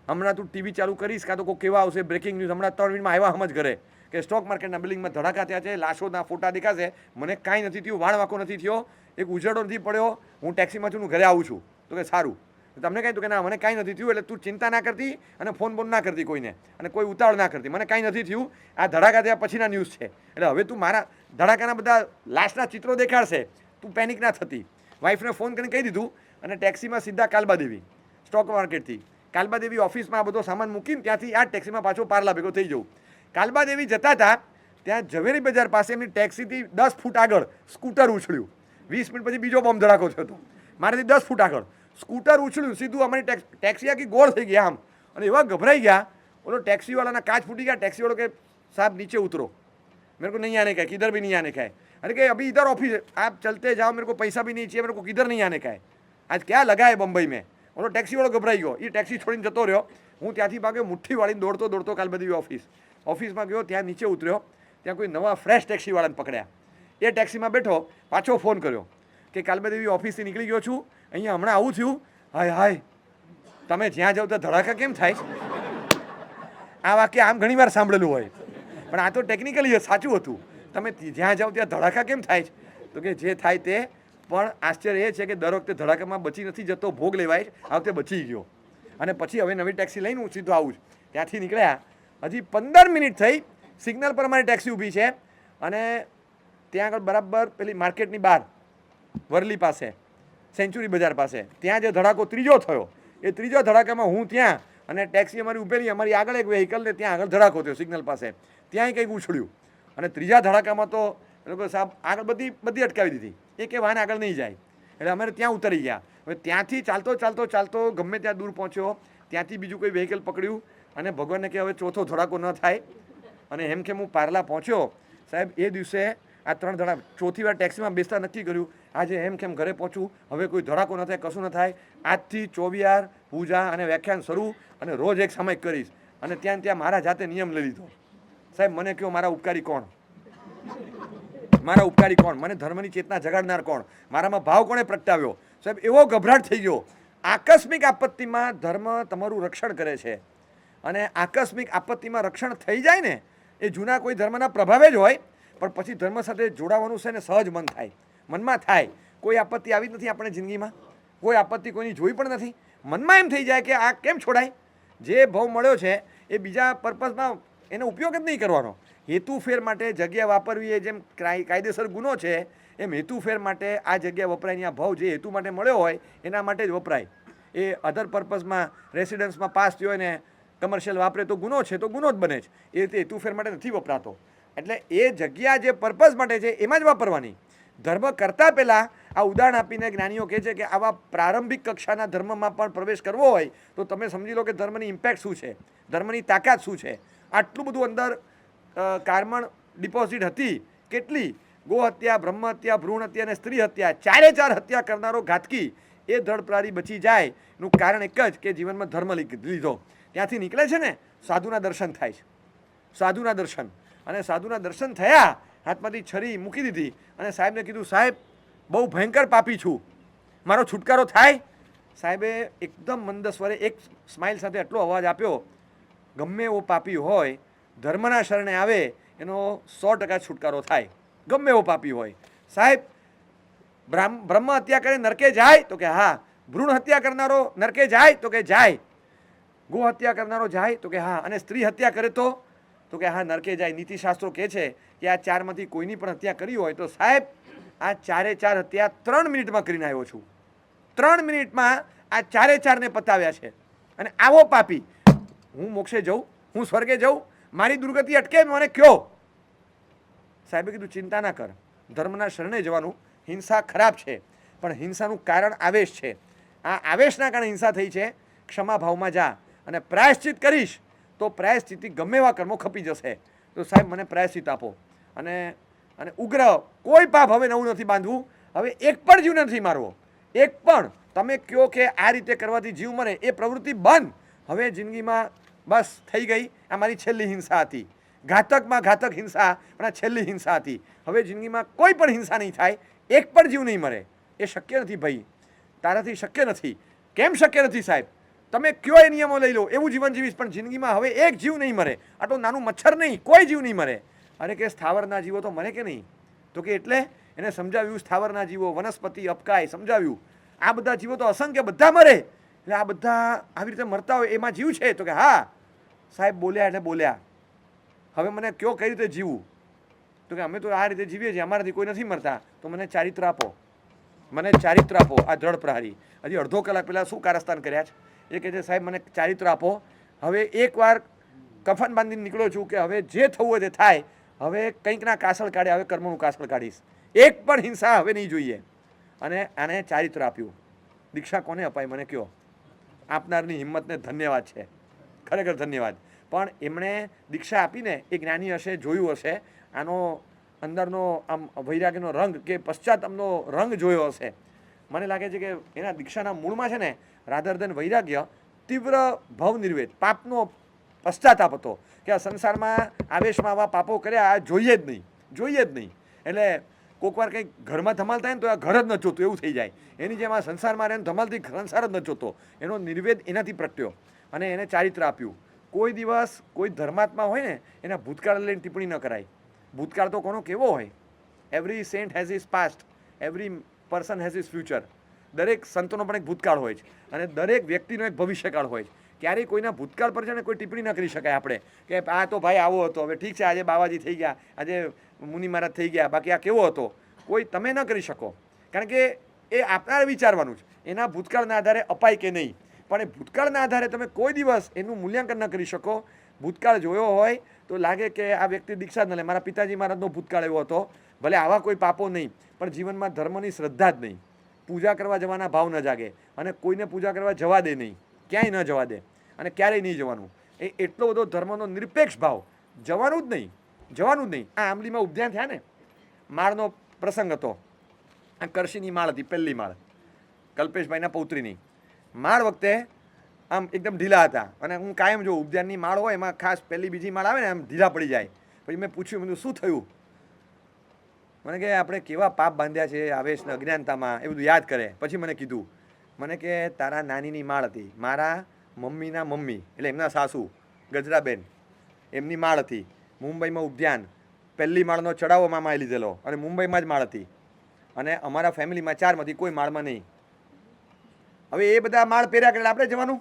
હમણાં તું ટીવી ચાલુ કરીશ કાં તો કોઈ કેવા આવશે બ્રેકિંગ ન્યૂઝ, હમણાં 3 મિનિટમાં આવ્યા સમજ ઘરે કે સ્ટોક માર્કેટના બિલ્ડિંગમાં ધડાકા થયા છે, લાશોના ફોટા દેખાશે, મને કાંઈ નથી થયું, વાળવાકો નથી થયો, એક ઉજળો નથી પડ્યો, હું ટેક્સીમાં છું, હું ઘરે આવું છું. તો કે સારું. તમને કહ્યું કે ના મને કાંઈ નથી થયું, એટલે તું ચિંતા ના કરતી અને ફોન ના કરતી કોઈને, અને કોઈ ઉતાવળ ના કરતી. મને કાંઈ નથી થયું, આ ધડાકા થયા પછીના ન્યૂઝ છે, એટલે હવે તું મારા ધડાકાના બધા લાશના ચિત્રો દેખાડશે, તું પેનિક ના થતી. વાઈફને ફોન કરીને કહી દીધું, અને ટેક્સીમાં સીધા કાલબાદેવી સ્ટોક માર્કેટથી કાલબાદેવી ઓફિસમાં આ બધો સામાન મૂકીને ત્યાંથી આ ટેક્સીમાં પાછો પાર્લા ભેગો થઈ જવું. કાલબાદેવી જતા હતા ત્યાં ઝવેરી બજાર પાસે એમની ટેક્સીથી 10 ફૂટ આગળ સ્કૂટર ઉછળ્યું. 20 મિનિટ પછી બીજો બોમ્બ ધડાકો થયો હતો. મારેથી 10 ફૂટ આગળ સ્કૂટર ઉછળ્યું, સીધું અમારી ટેક્સી આખી ગોળ થઈ ગયા આમ, અને એવા ગભરાઈ ગયા. ઓલો ટેક્સીવાળાના કાચ ફૂટી ગયા. ટેક્સીવાળો કે સાહેબ નીચે ઉતરો. मेरे को नहीं आने का है, किधर भी नहीं आने का है. अरे कि अभी इधर ऑफिस है, आप चलते जाओ, मेरे को पैसा भी नहीं चाहिए, मेरे को किधर नहीं आने का है. आज क्या लगा है बम्बई में. ઓલો ટેક્સીવાળો ગભરાઈ ગયો, એ ટેક્સી છોડીને જતો રહ્યો. હું ત્યાંથી ભાગ્યો, મુઠ્ઠી વાળીને દોડતો કાલબાદેવી ઓફિસમાં ગયો. ત્યાં નીચે ઉતર્યો, ત્યાં કોઈ નવા ફ્રેશ ટેક્સીવાળાને પકડ્યા. એ ટેક્સીમાં બેઠો, પાછો ફોન કર્યો કે કાલબાદેવી ઓફિસથી નીકળી ગયો છું, અહીંયા હમણાં આવું થયું. હાય તમે જ્યાં જાઓ ત્યાં ધડાકા કેમ થાય? આ વાક્ય આમ ઘણી વાર સાંભળેલું હોય, પણ આ તો ટેકનિકલી સાચું હતું. તમે જ્યાં જાઓ ત્યાં ધડાકા કેમ થાય? તો કે જે થાય તે, પણ આશ્ચર્ય એ છે કે દર વખતે ધડાકામાં બચી નથી જતો, ભોગ લેવાય, આ વખતે બચી ગયો. અને પછી હવે નવી ટેક્સી લઈને હું સીધો આવું છું. ત્યાંથી નીકળ્યા, હજી 15 મિનિટ થઈ, સિગ્નલ પર અમારી ટેક્સી ઊભી છે, અને ત્યાં આગળ બરાબર પેલી માર્કેટની બહાર વરલી પાસે સેન્ચુરી બજાર પાસે ત્યાં જે ધડાકો ત્રીજો થયો, એ ત્રીજો ધડાકામાં હું ત્યાં, અને ટેક્સી અમારી ઉભેલી, અમારી આગળ એક વ્હીકલ ને ત્યાં આગળ ધડાકો થયો સિગ્નલ પાસે, ત્યાંય કંઈક ઉછળ્યું. અને ત્રીજા ધડાકામાં તો એ લોકો સાહેબ આગળ બધી અટકાવી દીધી, એક વાહન આગળ નહીં જાય, એટલે અમે ત્યાં ઉતરી ગયા. હવે ત્યાંથી ચાલતો ગમે ત્યાં દૂર પહોંચ્યો, ત્યાંથી બીજું કોઈ વ્હીકલ પકડ્યું અને ભગવાનને કે હવે ચોથો ધડાકો ન થાય અને એમ કે હું પાર્લા પહોંચ્યો. સાહેબ એ દિવસે આ 3 ધડા ચોથી વાર ટેક્સીમાં બેસતા નક્કી કર્યું આજે એમ કેમ ઘરે પહોંચું, હવે કોઈ ધડાકો ન થાય, કશું ન થાય. આજથી ચોવિહાર પૂજા અને વ્યાખ્યાન શરૂ અને રોજ એક સામયિક કરીશ. અને ત્યાં મારા જાતે નિયમ લઈ લીધો. સાહેબ મને કહો મારા ઉપકારી કોણ? મારા ઉપકારી કોણ? મને ધર્મની ચેતના જગાડનાર કોણ? મારામાં ભાવ કોણે પ્રગટાવ્યો? સાહેબ એવો ગભરાટ થઈ ગયો. આકસ્મિક આપત્તિમાં ધર્મ તમારું રક્ષણ કરે છે અને આકસ્મિક આપત્તિમાં રક્ષણ થઈ જાય ને એ જૂના કોઈ ધર્મના પ્રભાવે જ હોય, પણ પછી ધર્મ સાથે જોડાવાનું છે ને સહજ મન થાય, મનમાં થાય. કોઈ આપત્તિ આવી જ નથી આપણે જિંદગીમાં, કોઈ આપત્તિ કોઈની જોઈ પણ નથી. મનમાં એમ થઈ જાય કે આ કેમ છોડાય? જે ભાવ મળ્યો છે એ બીજા પર્પઝમાં એનો ઉપયોગ જ નહીં કરવાનો. હેતુફેર માટે જગ્યા વાપરવી એ જેમ કાયદેસર ગુનો છે એમ હેતુફેર માટે આ જગ્યા વપરાય. આ ભાવ જે હેતુ માટે મળ્યો હોય એના માટે જ વપરાય. એ અધર પર્પઝમાં રેસિડન્સમાં પાસ થયો હોય ને કમર્શિયલ વાપરે તો ગુનો છે, તો ગુનો જ બને જ. એ રીતે હેતુફેર માટે નથી વપરાતો. એટલે એ જગ્યા જે પર્પઝ માટે છે એમાં જ વાપરવાની. ધર્મ કરતાં પહેલાં આ ઉદાહરણ આપીને જ્ઞાનીઓ કહે છે કે આવા પ્રારંભિક કક્ષાના ધર્મમાં પણ પ્રવેશ કરવો હોય તો તમે સમજી લો કે ધર્મની ઇમ્પેક્ટ શું છે, ધર્મની તાકાત શું છે. આટલું બધું અંદર કાર્બન ડિપોઝિટ હતી. કેટલી? ગો હત્યા, બ્રહ્મ હત્યા, ભ્રૂણ હત્યા અને સ્ત્રી હત્યા, 4 હત્યા કરનારો ઘાતકી એ ધડપ્રારી બચી જાય એનું કારણ એક જ કે જીવનમાં ધર્મ લીધો. ત્યાંથી નીકળે છે ને સાધુના દર્શન થાય છે. સાધુના દર્શન. અને સાધુના દર્શન થયા, હાથમાંથી છરી મૂકી દીધી અને સાહેબને કીધું સાહેબ બહુ ભયંકર પાપી છું, મારો છુટકારો થાય? સાહેબે એકદમ મંદ સ્વરે એક સ્માઇલ સાથે એટલો અવાજ આપ્યો, ગમે એવો પાપી હોય ધર્મના શરણે આવે એનો 100% છુટકારો થાય, ગમે એવો પાપી હોય. સાહેબ બ્રહ્મ હત્યા કરે નરકે જાય? તો કે હા. ભ્રૂણ હત્યા કરનારો નરકે જાય? તો કે જાય. ગો હત્યા કરનારો જાય? તો કે હા. અને સ્ત્રી હત્યા કરે તો કે હા નરકે જાય. નીતિશાસ્ત્રો કહે છે કે આ 4માંથી કોઈની પણ હત્યા કરી હોય તો સાહેબ આ 4 હત્યા 3 મિનિટમાં કરીને આવ્યો છું. 3 મિનિટમાં આ 4ને પતાવ્યા છે. અને આવો પાપી હું મોક્ષે જઉં, હું સ્વર્ગે જઉં, મારી દુર્ગતિ અટકે મને કયો? સાહેબે કીધું ચિંતા ના કર, ધર્મના શરણે જવાનું. હિંસા ખરાબ છે પણ હિંસાનું કારણ આવેશ છે. આ આવેશના કારણે હિંસા થઈ છે. ક્ષમા ભાવમાં જા અને પ્રાયશ્ચિત કરીશ તો પ્રાયશ્ચિતથી ગમે એવા કર્મો ખપી જશે. તો સાહેબ મને પ્રાયશ્ચિત આપો. અને ઉગ્ર કોઈ પાપ હવે નવું નથી બાંધવું, હવે એક પણ જીવ નથી મારવો, એક પણ. તમે કહો કે આ રીતે કરવાથી જીવ મરે એ પ્રવૃત્તિ બંધ. હવે જિંદગીમાં બસ થઈ ગઈ. આ મારી છેલ્લી હિંસા હતી. ઘાતકમાં ઘાતક હિંસા પણ આ છેલ્લી હિંસા હતી. હવે જિંદગીમાં કોઈ પણ હિંસા નહીં થાય, એક પણ જીવ નહીં મરે. એ શક્ય નથી ભાઈ, તારાથી શક્ય નથી. કેમ શક્ય નથી સાહેબ? તમે કયો એ નિયમો લઈ લો, એવું જીવન જીવીશ પણ જિંદગીમાં હવે એક જીવ નહીં મરે. આ તો નાનું મચ્છર નહીં, કોઈ જીવ નહીં મરે. અરે કે સ્થાવરના જીવો તો મરે કે નહીં? તો કે એટલે એને સમજાવ્યું સ્થાવરના જીવો, વનસ્પતિ, અપકાય સમજાવ્યું. આ બધા જીવો તો અસંખ્ય બધા મરે. એટલે આ બધા આવી રીતે મરતા હોય એમાં જીવ છે? તો કે હા. સાહેબ બોલ્યા એટલે બોલ્યા. હવે મને કયો કઈ રીતે જીવવું? તો કે અમે તો આ રીતે જીવીએ છીએ, અમારાથી કોઈ નથી મરતા. તો મને ચારિત્ર આપો, મને ચારિત્ર આપો. આ દ્રઢ પ્રહારી હજી અડધો કલાક પહેલાં શું કારસ્તાન કર્યા છે એ કહે છે સાહેબ મને ચારિત્ર આપો. હવે એકવાર કફન બાંધીને નીકળ્યો છું કે હવે જે થવું હોય તે થાય. હવે કંઈકના કાસળ કાઢે, હવે કર્મનું કાસળ કાઢીશ. એક પણ હિંસા હવે નહીં જોઈએ. અને આને ચારિત્ર આપ્યું. દીક્ષા કોને અપાય મને કહો? આપનારની હિંમતને ધન્યવાદ છે, ખરેખર ધન્યવાદ. પણ એમણે દીક્ષા આપીને એ જ્ઞાની હશે, જોયું હશે આનો અંદરનો આમ વૈરાગ્યનો રંગ કે પશ્ચાતાપનો રંગ જોયો હશે. મને લાગે છે કે એના દીક્ષાના મૂળમાં છે ને રાધર દેન વૈરાગ્ય, તીવ્ર ભવ નિર્વેદ, પાપનો પશ્ચાતાપ હતો કે આ સંસારમાં આવેશમાં આવા પાપો કર્યા, આ જોઈએ જ નહીં, જોઈએ જ નહીં. એટલે કોઈક વાર કંઈક ઘરમાં ધમાલ થાય ને તો આ ઘર જ ન જોતું એવું થઈ જાય. એની જેમ આ સંસારમાં રહે ધમાલથી સંસાર જ ન જોતો. એનો નિર્વેદ એનાથી પ્રગટ્યો અને એને ચારિત્ર આપ્યું. કોઈ દિવસ કોઈ ધર્માત્મા હોય ને એના ભૂતકાળ લઈને ટિપ્પણી ન કરાય. ભૂતકાળ તો કોનો કેવો હોય? Every saint has his past, every person has his future. દરેક સંતોનો પણ એક ભૂતકાળ હોય છે અને દરેક વ્યક્તિનો એક ભવિષ્યકાળ હોય છે. ક્યારેય કોઈના ભૂતકાળ પર છે ને કોઈ ટિપ્પણી ન કરી શકાય આપણે કે આ તો ભાઈ આવો હતો, હવે ઠીક છે આજે બાવાજી થઈ ગયા, આજે મુનિ મહારાજ થઈ ગયા, બાકી આ કેવો હતો કોઈ તમે ન કરી શકો. કારણ કે એ આપનારે વિચારવાનું છે એના ભૂતકાળના આધારે અપાય કે નહીં. પણ એ ભૂતકાળના આધારે તમે કોઈ દિવસ એનું મૂલ્યાંકન ન કરી શકો. ભૂતકાળ જોયો હોય તો લાગે કે આ વ્યક્તિ દીક્ષા જ ન લે. મારા પિતાજી મહારાજનો ભૂતકાળ એવો હતો, ભલે આવા કોઈ પાપો નહીં પણ જીવનમાં ધર્મની શ્રદ્ધા જ નહીં, પૂજા કરવા જવાના ભાવ ન જાગે અને કોઈને પૂજા કરવા જવા દે નહીં, ક્યાંય ન જવા દે. અને ક્યારેય નહીં જવાનું. એ એટલો બધો ધર્મનો નિરપેક્ષ ભાવ. જવાનું જ નહીં. આ આંબલીમાં ઉદ્યાન થયા ને, માળનો પ્રસંગ હતો. આ કરશીની માળ હતી, પહેલી માળ, કલ્પેશભાઈના પૌત્રીની માળ વખતે આમ એકદમ ઢીલા હતા. અને હું કાયમ જોઉં ઉદ્યાનની માળ હોય એમાં ખાસ પહેલી બીજી માળ આવે ને આમ ઢીલા પડી જાય. પછી મેં પૂછ્યું, બધું શું થયું? મને કે આપણે કેવા પાપ બાંધ્યા છે આવેશ ને અજ્ઞાનતામાં, એ બધું યાદ કરે. પછી મને કીધું, મને કે તારા નાનીની માળ હતી, મારા મમ્મીના મમ્મી એટલે એમના સાસુ ગજરાબેન, એમની માળ હતી મુંબઈમાં ઉદ્યાન. પહેલી માળનો ચડાવો મામાએ લીધેલો અને મુંબઈમાં જ માળ હતી. અને અમારા ફેમિલીમાં 4માંથી કોઈ માળમાં નહીં. હવે એ બધા માળ પહેર્યા એટલે આપણે જવાનું,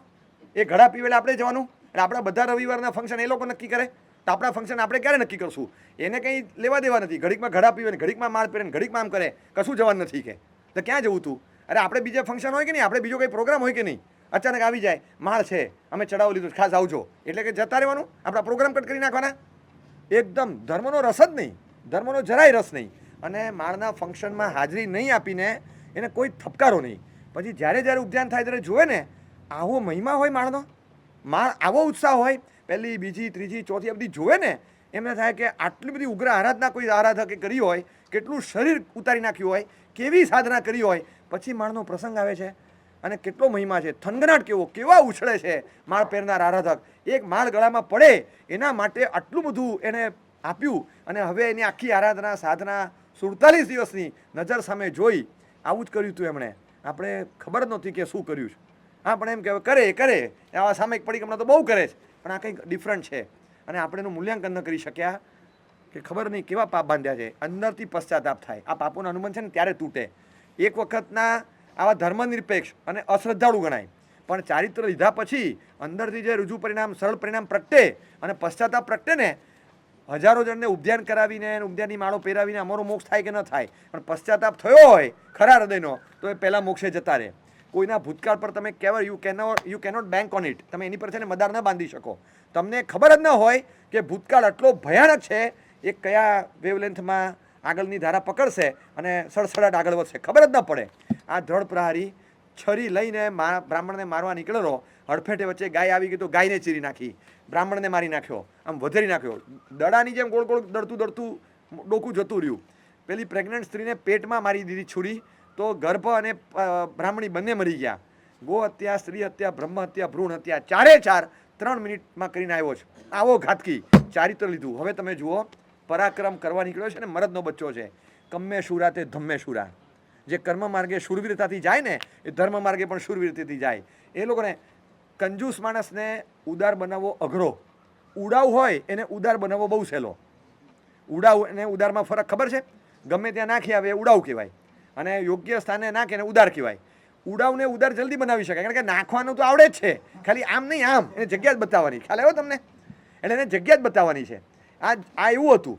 એ ઘડા પીવે એટલે આપણે જવાનું. એટલે આપણા બધા રવિવારના ફંક્શન એ લોકો નક્કી કરે, તો આપણા ફંક્શન આપણે ક્યારે નક્કી કરશું? એને કંઈ લેવા દેવા નથી. ઘડીકમાં ઘડા પીવે ને ઘડીકમાં માળ પહેરે ને ઘડીકમાં આમ કરે, કશું જવાનું નથી કે તો ક્યાં જવું તું? અરે આપણે બીજા ફંક્શન હોય કે નહીં, આપણે બીજો કંઈ પ્રોગ્રામ હોય કે નહીં, અચાનક આવી જાય માળ છે, અમે ચડાવો લીધું, ખાસ આવજો, એટલે કે જતા રહેવાનું, આપણા પ્રોગ્રામ કટ કરી નાખવાના. એકદમ ધર્મનો રસ જ નહીં, ધર્મનો જરાય રસ નહીં. અને માળના ફંક્શનમાં હાજરી નહીં આપીને એને કોઈ થપકારો નહીં. પછી જ્યારે ઉદ્યાન થાય ત્યારે જોવે ને આવો મહિમા હોય માળનો, માળ આવો ઉત્સાહ હોય, પહેલી બીજી ત્રીજી ચોથી બધી જોવે ને એમને થાય કે આટલી બધી ઉગ્ર આરાધના કોઈ આરાધકે કરી હોય, કેટલું શરીર ઉતારી નાખ્યું હોય, કેવી સાધના કરી હોય, પછી માળનો પ્રસંગ આવે છે અને કેટલો મહિમા છે, થનગનાટ કેવા ઉછળે છે માળ પહેરનાર આરાધક. એક માળ ગળામાં પડે એના માટે આટલું બધું એને આપ્યું અને હવે એની આખી આરાધના સાધના 47 દિવસની નજર સામે જોઈ આવું જ કર્યું હતું એમણે. આપણે ખબર જ નહોતી કે શું કર્યું છે. આપણે એમ કહેવાય કરે આવા સામયિક પડી હમણાં તો બહુ કરે છે, પણ આ કંઈક ડિફરન્ટ છે અને આપણે એનું મૂલ્યાંકન ન કરી શક્યા કે ખબર નહીં કેવા પાપ બાંધ્યા છે. અંદરથી પશ્ચાતાપ થાય. આ પાપોનું અનુબંધ છે ને ત્યારે તૂટે. એક વખતના આવા ધર્મનિરપેક્ષ અને અશ્રદ્ધાળુ ગણાય, પણ ચારિત્ર લીધા પછી અંદરથી જે રુજુ પરિણામ, સરળ પરિણામ પ્રગટે અને પશ્ચાતાપ પ્રગટે ને, હજારો જણને ઉદ્યાન કરાવીને ઉદ્યાનની માળો પહેરાવીને અમારો મોક્ષ થાય કે ન થાય, પણ પશ્ચાતાપ થયો હોય ખરા હૃદયનો તો એ પહેલાં મોક્ષે જતા રહે. કોઈના ભૂતકાળ પર તમે કહેવાય you cannot bank on it, તમે એની પર છે ને મદાર ન બાંધી શકો. તમને ખબર જ ન હોય કે ભૂતકાળ આટલો ભયાનક છે, એ કયા વેવલેન્થમાં આગળની ધારા પકડશે અને સડસડાટ આગળ વધશે, ખબર જ ન પડે. આ ધડ પ્રહારી છરી લઈને બ્રાહ્મણને મારવા નીકળેલો, હડફેટે વચ્ચે ગાય આવી ગઈ તો ગાયને ચીરી નાખી, બ્રાહ્મણને મારી નાખ્યો, આમ વધેરી નાખ્યો, દડાની જેમ ગોળ ગોળ દડતું ડોકું જતું રહ્યું. પેલી પ્રેગ્નન્ટ સ્ત્રીને પેટમાં મારી દીધી છુરી, તો ગર્ભ અને બ્રાહ્મણી બંને મરી ગયા. ગો હત્યા, સ્ત્રી હત્યા, બ્રહ્મ હત્યા, ભ્રૂણ હત્યા, 3 મિનિટમાં કરીને આવ્યો છે. આવો ઘાતકી ચારિત્ર લીધું. હવે તમે જુઓ, પરાક્રમ કરવા નીકળ્યો છે ને મરદનો બચ્ચો છે. કમ્મે શુરા તે ધમ્મે શુરા. જે કર્મ માર્ગે શૂરવીરતાથી જાય ને એ ધર્મ માર્ગે પણ શૂરવીરતાથી જાય. એ લોકોને કંજૂસ માણસને ઉદાર બનાવવો અઘરો, ઉડાવ હોય એને ઉદાર બનાવવો બહુ સહેલો. ઉડાવ અને ઉદારમાં ફરક ખબર છે? ગમે ત્યાં નાખી આવે એ ઉડાવ કહેવાય અને યોગ્ય સ્થાને નાખે એને ઉદાર કહેવાય. ઉડાવને ઉદાર જલ્દી બનાવી શકાય, કારણ કે નાખવાનું તો આવડે જ છે, ખાલી આમ નહીં આમ, એને જગ્યા જ બતાવવાની. ખ્યાલ આવ્યો તમને? એટલે એને જગ્યા જ બતાવવાની છે. આ એવું હતું.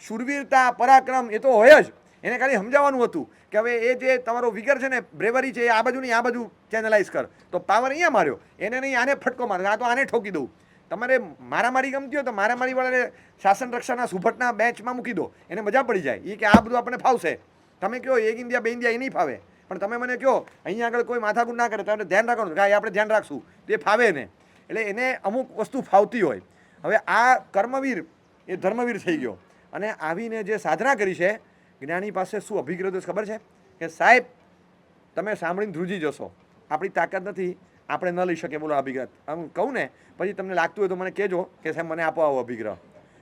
શૂરવીરતા, પરાક્રમ એ તો હોય જ, એને ખાલી સમજાવવાનું હતું કે હવે એ જે તમારો વિગર છે ને, બ્રેવરી છે, એ આ બાજુ નહીં આ બાજુ ચેનલાઇઝ કર, તો પાવર અહીંયા માર્યો, એને નહીં આને ફટકો મારે, આ તો આને ઠોકી દઉં. તમારે મારામારી ગમતી હોય તો મારામારીવાળાને શાસન રક્ષાના સુભટના બેન્ચમાં મૂકી દો, એને મજા પડી જાય. એ કે આ બધું આપણને ફાવશે. તમે કહો એક ઇન્ડિયા બે ઇન્ડિયા એ નહીં ફાવે, પણ તમે મને કહો અહીંયા આગળ કોઈ માથાકૂટ ના કરે, તમે ધ્યાન રાખવાનું કે આપણે ધ્યાન રાખશું, તે ફાવે ને. એટલે એને અમુક વસ્તુ ફાવતી હોય. હવે આ કર્મવીર એ ધર્મવીર થઈ ગયો અને આવીને જે સાધના કરી છે, જ્ઞાની પાસે શું અભિગ્રહ ખબર છે કે સાહેબ તમે સાંભળીને ધ્રુજી જશો, આપણી તાકાત નથી, આપણે ન લઈ શકીએ. બોલો અભિગ્રહ હું કહું ને પછી તમને લાગતું હોય તો મને કહેજો કે સાહેબ મને આપો આવો અભિગ્રહ.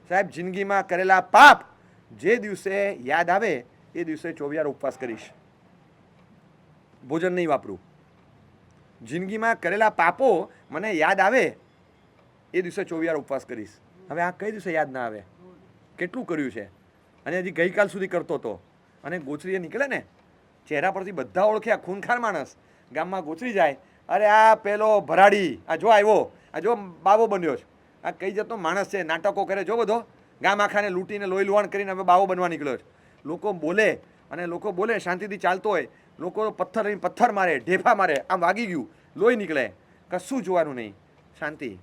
સાહેબ જિંદગીમાં કરેલા પાપ જે દિવસે યાદ આવે એ દિવસે 24 ઉપવાસ કરીશ, ભોજન નહીં વાપરું. જિંદગીમાં કરેલા પાપો મને યાદ આવે એ દિવસે 24 ઉપવાસ કરીશ. હવે આ કઈ દિવસે યાદ ના આવે? કેટલું કર્યું છે અને હજી ગઈકાલ સુધી કરતો હતો. અને ગોચરીએ નીકળે ને, ચહેરા પરથી બધા ઓળખ્યા, ખૂનખાર માણસ ગામમાં ગોચરી જાય, અરે આ પેલો ભરાડી, આ જો આવ્યો, આ જો બાવો બન્યો છે, આ કઈ જાતનો માણસ છે, નાટકો કરે, જો બધો ગામ આખાને લૂંટીને લોહી લુહાણ કરીને હવે બાવો બનવા નીકળ્યો છે. લોકો બોલે અને લોકો બોલે, શાંતિથી ચાલતો હોય, લોકો પથ્થર મારે, ઢેફા મારે, આમ વાગી ગયું, લોહી નીકળે, કશું જોવાનું નહીં, શાંતિ.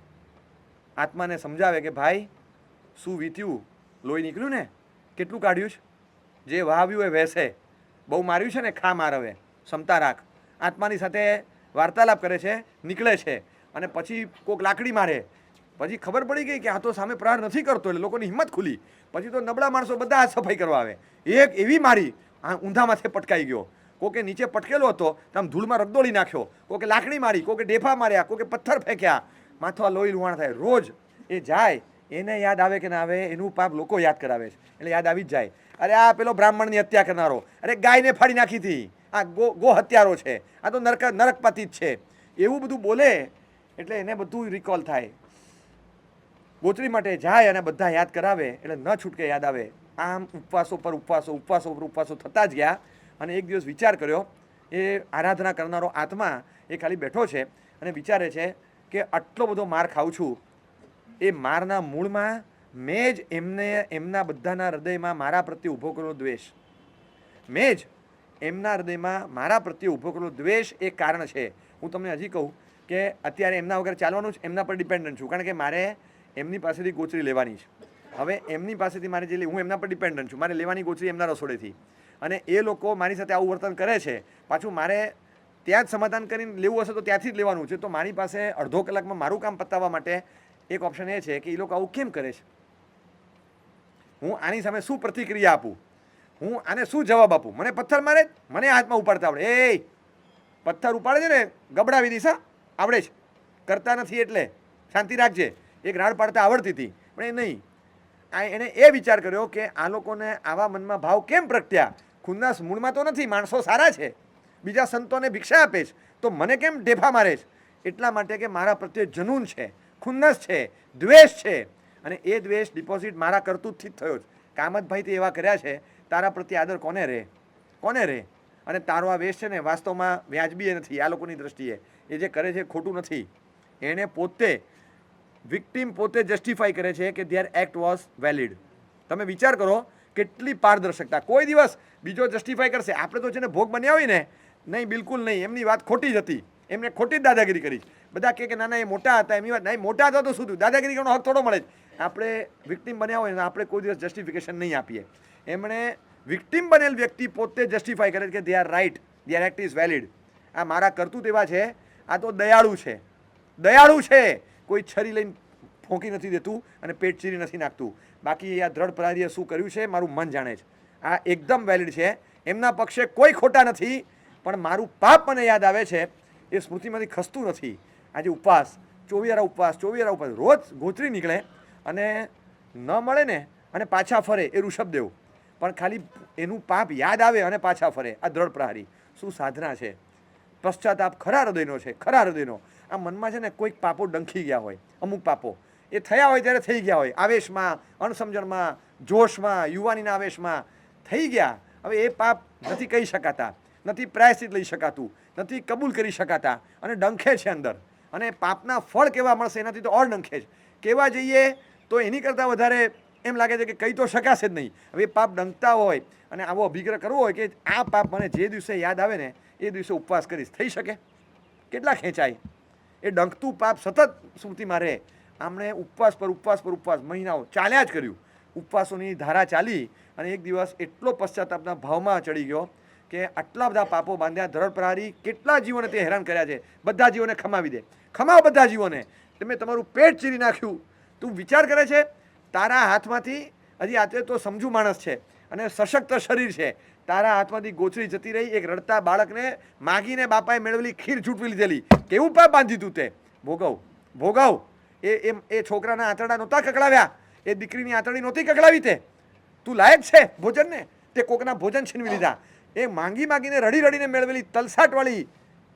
આત્માને સમજાવે કે ભાઈ શું વીત્યું, લોહી નીકળ્યું ને, કેટલું કાઢ્યું છે, જે વાવ્યું એ વહેશે, બહુ માર્યું છે ને, ખા માર, હવે ક્ષમતા રાખ. આત્માની સાથે વાર્તાલાપ કરે છે, નીકળે છે અને પછી કોઈક લાકડી મારે, પછી ખબર પડી ગઈ કે આ તો સામે પ્રહાર નથી કરતો, એટલે લોકોની હિંમત ખુલી. પછી તો નબળા માણસો બધા હાથ સફાઈ કરવા આવે. એક એવી મારી આ ઊંધા માથે પટકાઈ ગયો, કોકે નીચે પટકેલો હતો તો આમ ધૂળમાં રગદોળી નાખ્યો, કોકે લાકડી મારી, કોકે ડેફા માર્યા, કોકે પથ્થર ફેંક્યા, માથા લોહી લુહાણ થાય. રોજ એ જાય, એને યાદ આવે કે ના આવે, એનું પાપ લોકો યાદ કરાવે છે, એટલે યાદ આવી જ જાય. અરે આ પેલો બ્રાહ્મણની હત્યા કરનારો, અરે ગાયને ફાડી નાખી હતી, આ ગો હત્યારો છે, આ તો નરકપતિ જ છે, એવું બધું બોલે એટલે એને બધું રિકોલ થાય. ગોચરી માટે જાય અને બધા યાદ કરાવે એટલે ન છૂટકે યાદ આવે. આમ ઉપવાસો પર ઉપવાસો થતા જ ગયા. અને એક દિવસ વિચાર કર્યો, એ આરાધના કરનારો આત્મા એ ખાલી બેઠો છે અને વિચારે છે કે આટલો બધો માર ખાઉં છું, એ મારના મૂળમાં મેં જ એમના બધાના હૃદયમાં મારા પ્રત્યે ઊભો કરેલો દ્વેષ, મેં જ એમના હૃદયમાં મારા પ્રત્યે ઊભો કરેલો દ્વેષ એ કારણ છે. હું તમને હજી કહું કે અત્યારે એમના વગર ચાલવાનું જ, એમના પર ડિપેન્ડન્ટ છું, કારણ કે મારે એમની પાસેથી ગોચરી લેવાની છે. હવે એમની પાસેથી મારે જે હું એમના પર ડિપેન્ડન્ટ છું, મારે લેવાની ગોચરી એમના રસોડેથી, અને એ લોકો મારી સાથે આવું વર્તન કરે છે, પાછું મારે ત્યાં જ સમાધાન કરીને લેવું હશે તો ત્યાંથી જ લેવાનું છે. તો મારી પાસે અડધો કલાકમાં મારું કામ પતાવવા માટે એક ઓપ્શન એ છે કે એ લોકો આવું કેમ કરે છે, હું આની સામે શું પ્રતિક્રિયા આપું, હું આને શું જવાબ આપું. મને પથ્થર મારે, મને હાથમાં ઉપાડતા આવડે, એ પથ્થર ઉપાડે છે ને ગબડાવી દઈશ, આવડે છે, કરતા નથી એટલે શાંતિ રાખજે. એક રાડ પાડતા આવડતી હતી પણ એ નહીં. એણે એ વિચાર કર્યો કે આ લોકોને આવા મનમાં ભાવ કેમ પ્રગટ્યા, ખુન્નસ મૂળમાં તો નથી, માણસો સારા છે, બીજા સંતોને ભિક્ષા આપે છે, તો મને કેમ ઢેફા મારે છે? એટલા માટે કે મારા પ્રત્યે જનૂન છે, ખુન્નસ છે, દ્વેષ છે, અને એ દ્વેષ ડિપોઝિટ મારા કરતૂતથી જ થયો છે. કામતભાઈ તે એવા કર્યા છે, તારા પ્રત્યે આદર કોને રહે? અને તારો આ વેશ છે ને વાસ્તવમાં વ્યાજબી નથી આ લોકોની દ્રષ્ટિએ, એ જે કરે છે ખોટું નથી. એણે પોતે વિક્ટિમ પોતે જસ્ટિફાઈ કરે છે કે ધેર એક્ટ વોઝ વેલિડ. તમે વિચાર કરો કેટલી પારદર્શકતા. કોઈ દિવસ બીજો જસ્ટિફાઈ કરશે, આપણે તો છે ને ભોગ બન્યા હોય ને, નહીં બિલકુલ નહીં, એમની વાત ખોટી જ હતી, એમને ખોટી જ દાદાગીરી કરી. બધા કહે કે ના ના એ મોટા હતા, એમની વાત નહીં, મોટા હતા તો શું થયું, દાદાગીરી કરવાનો હક થોડો મળે. આપણે વિક્ટિમ બન્યા હોય ને આપણે કોઈ દિવસ જસ્ટિફિકેશન નહીં આપીએ. એમણે વિક્ટિમ બનેલ વ્યક્તિ પોતે જસ્ટિફાઈ કરે કે they are right, their act is valid. આ મારા કરતૂત એવા છે, આ તો દયાળુ છે, કોઈ છરી લઈને ફોંકી નથી દેતું અને પેટ ચીરી નથી નાખતું. બાકી આ દ્રઢ પ્રહારીએ શું કર્યું છે મારું મન જાણે છે. આ એકદમ વેલિડ છે, એમના પક્ષે કોઈ ખોટા નથી, પણ મારું પાપ મને યાદ આવે છે, એ સ્મૃતિમાંથી ખસતું નથી. આજે ઉપવાસ, ચોવીયારા ઉપવાસ, રોજ ગોચરી નીકળે અને ન મળે ને અને પાછા ફરે, એ ઋષભદેવ, પણ ખાલી એનું પાપ યાદ આવે અને પાછા ફરે. આ દ્રઢ પ્રહારી શું સાધના છે, પશ્ચાતાપ ખરા હૃદયનો. આ મનમાં છે ને કોઈક પાપો ડંખી ગયા હોય, અમુક પાપો એ થયા હોય ત્યારે થઈ ગયા હોય, આવેશમાં, અણસમજણમાં, જોશમાં, યુવાનીના આવેશમાં થઈ ગયા. હવે એ પાપ નથી કહી શકાતા, નથી પ્રાયશ્ચિત લઈ શકાતું, નથી કબૂલ કરી શકાતા, અને ડંખે છે અંદર. અને પાપના ફળ કેવા મળશે એનાથી તો ઓર ડંખે છે. કેવા જઈએ તો એની કરતાં વધારે એમ લાગે છે કે કહી તો શકાશે જ નહીં. હવે એ પાપ ડંખતા હોય અને આવો અભિગ્રહ કરવો હોય કે આ પાપ મને જે દિવસે યાદ આવે ને એ દિવસે ઉપવાસ કરીશ, થઈ શકે? કેટલા ખેંચાય? એ ડંખતું પાપ સતત સ્મૃતિમાં રહે. આમણે ઉપવાસ પર ઉપવાસ મહિનાઓ ચાલ્યા જ કર્યું, ઉપવાસોની ધારા ચાલી, અને એક દિવસ એટલો પશ્ચાતાપના ભાવમાં ચડી ગયો કે આટલા બધા પાપો બાંધ્યા. ધરડ પ્રહારી કેટલા જીવોને તે હેરાન કર્યા છે, બધા જીવોને ખમાવી દે, ખમાવ બધા જીવોને. તમે તમારું પેટ ચીરી નાખ્યું, તું વિચાર કરે છે તારા હાથમાંથી, હજી આજે તો સમજુ માણસ છે અને સશક્ત શરીર છે, તારા હાથમાંથી ગોચરી જતી રહી, એક રડતા બાળકને માગીને બાપાએ મેળવેલી ખીર છૂટવી લીધેલી. કેવું પાપ બાંધી તું તે? ભોગવ. એ છોકરાના આંતરડા નહોતા કકડાવ્યા, એ દીકરીની આંતરડી નહોતી કકડાવી, તે તું લાયક છે ભોજનને, તે કોકના ભોજન છીનવી લીધા. એ માગીને રડીને મેળવેલી તલસાટવાળી,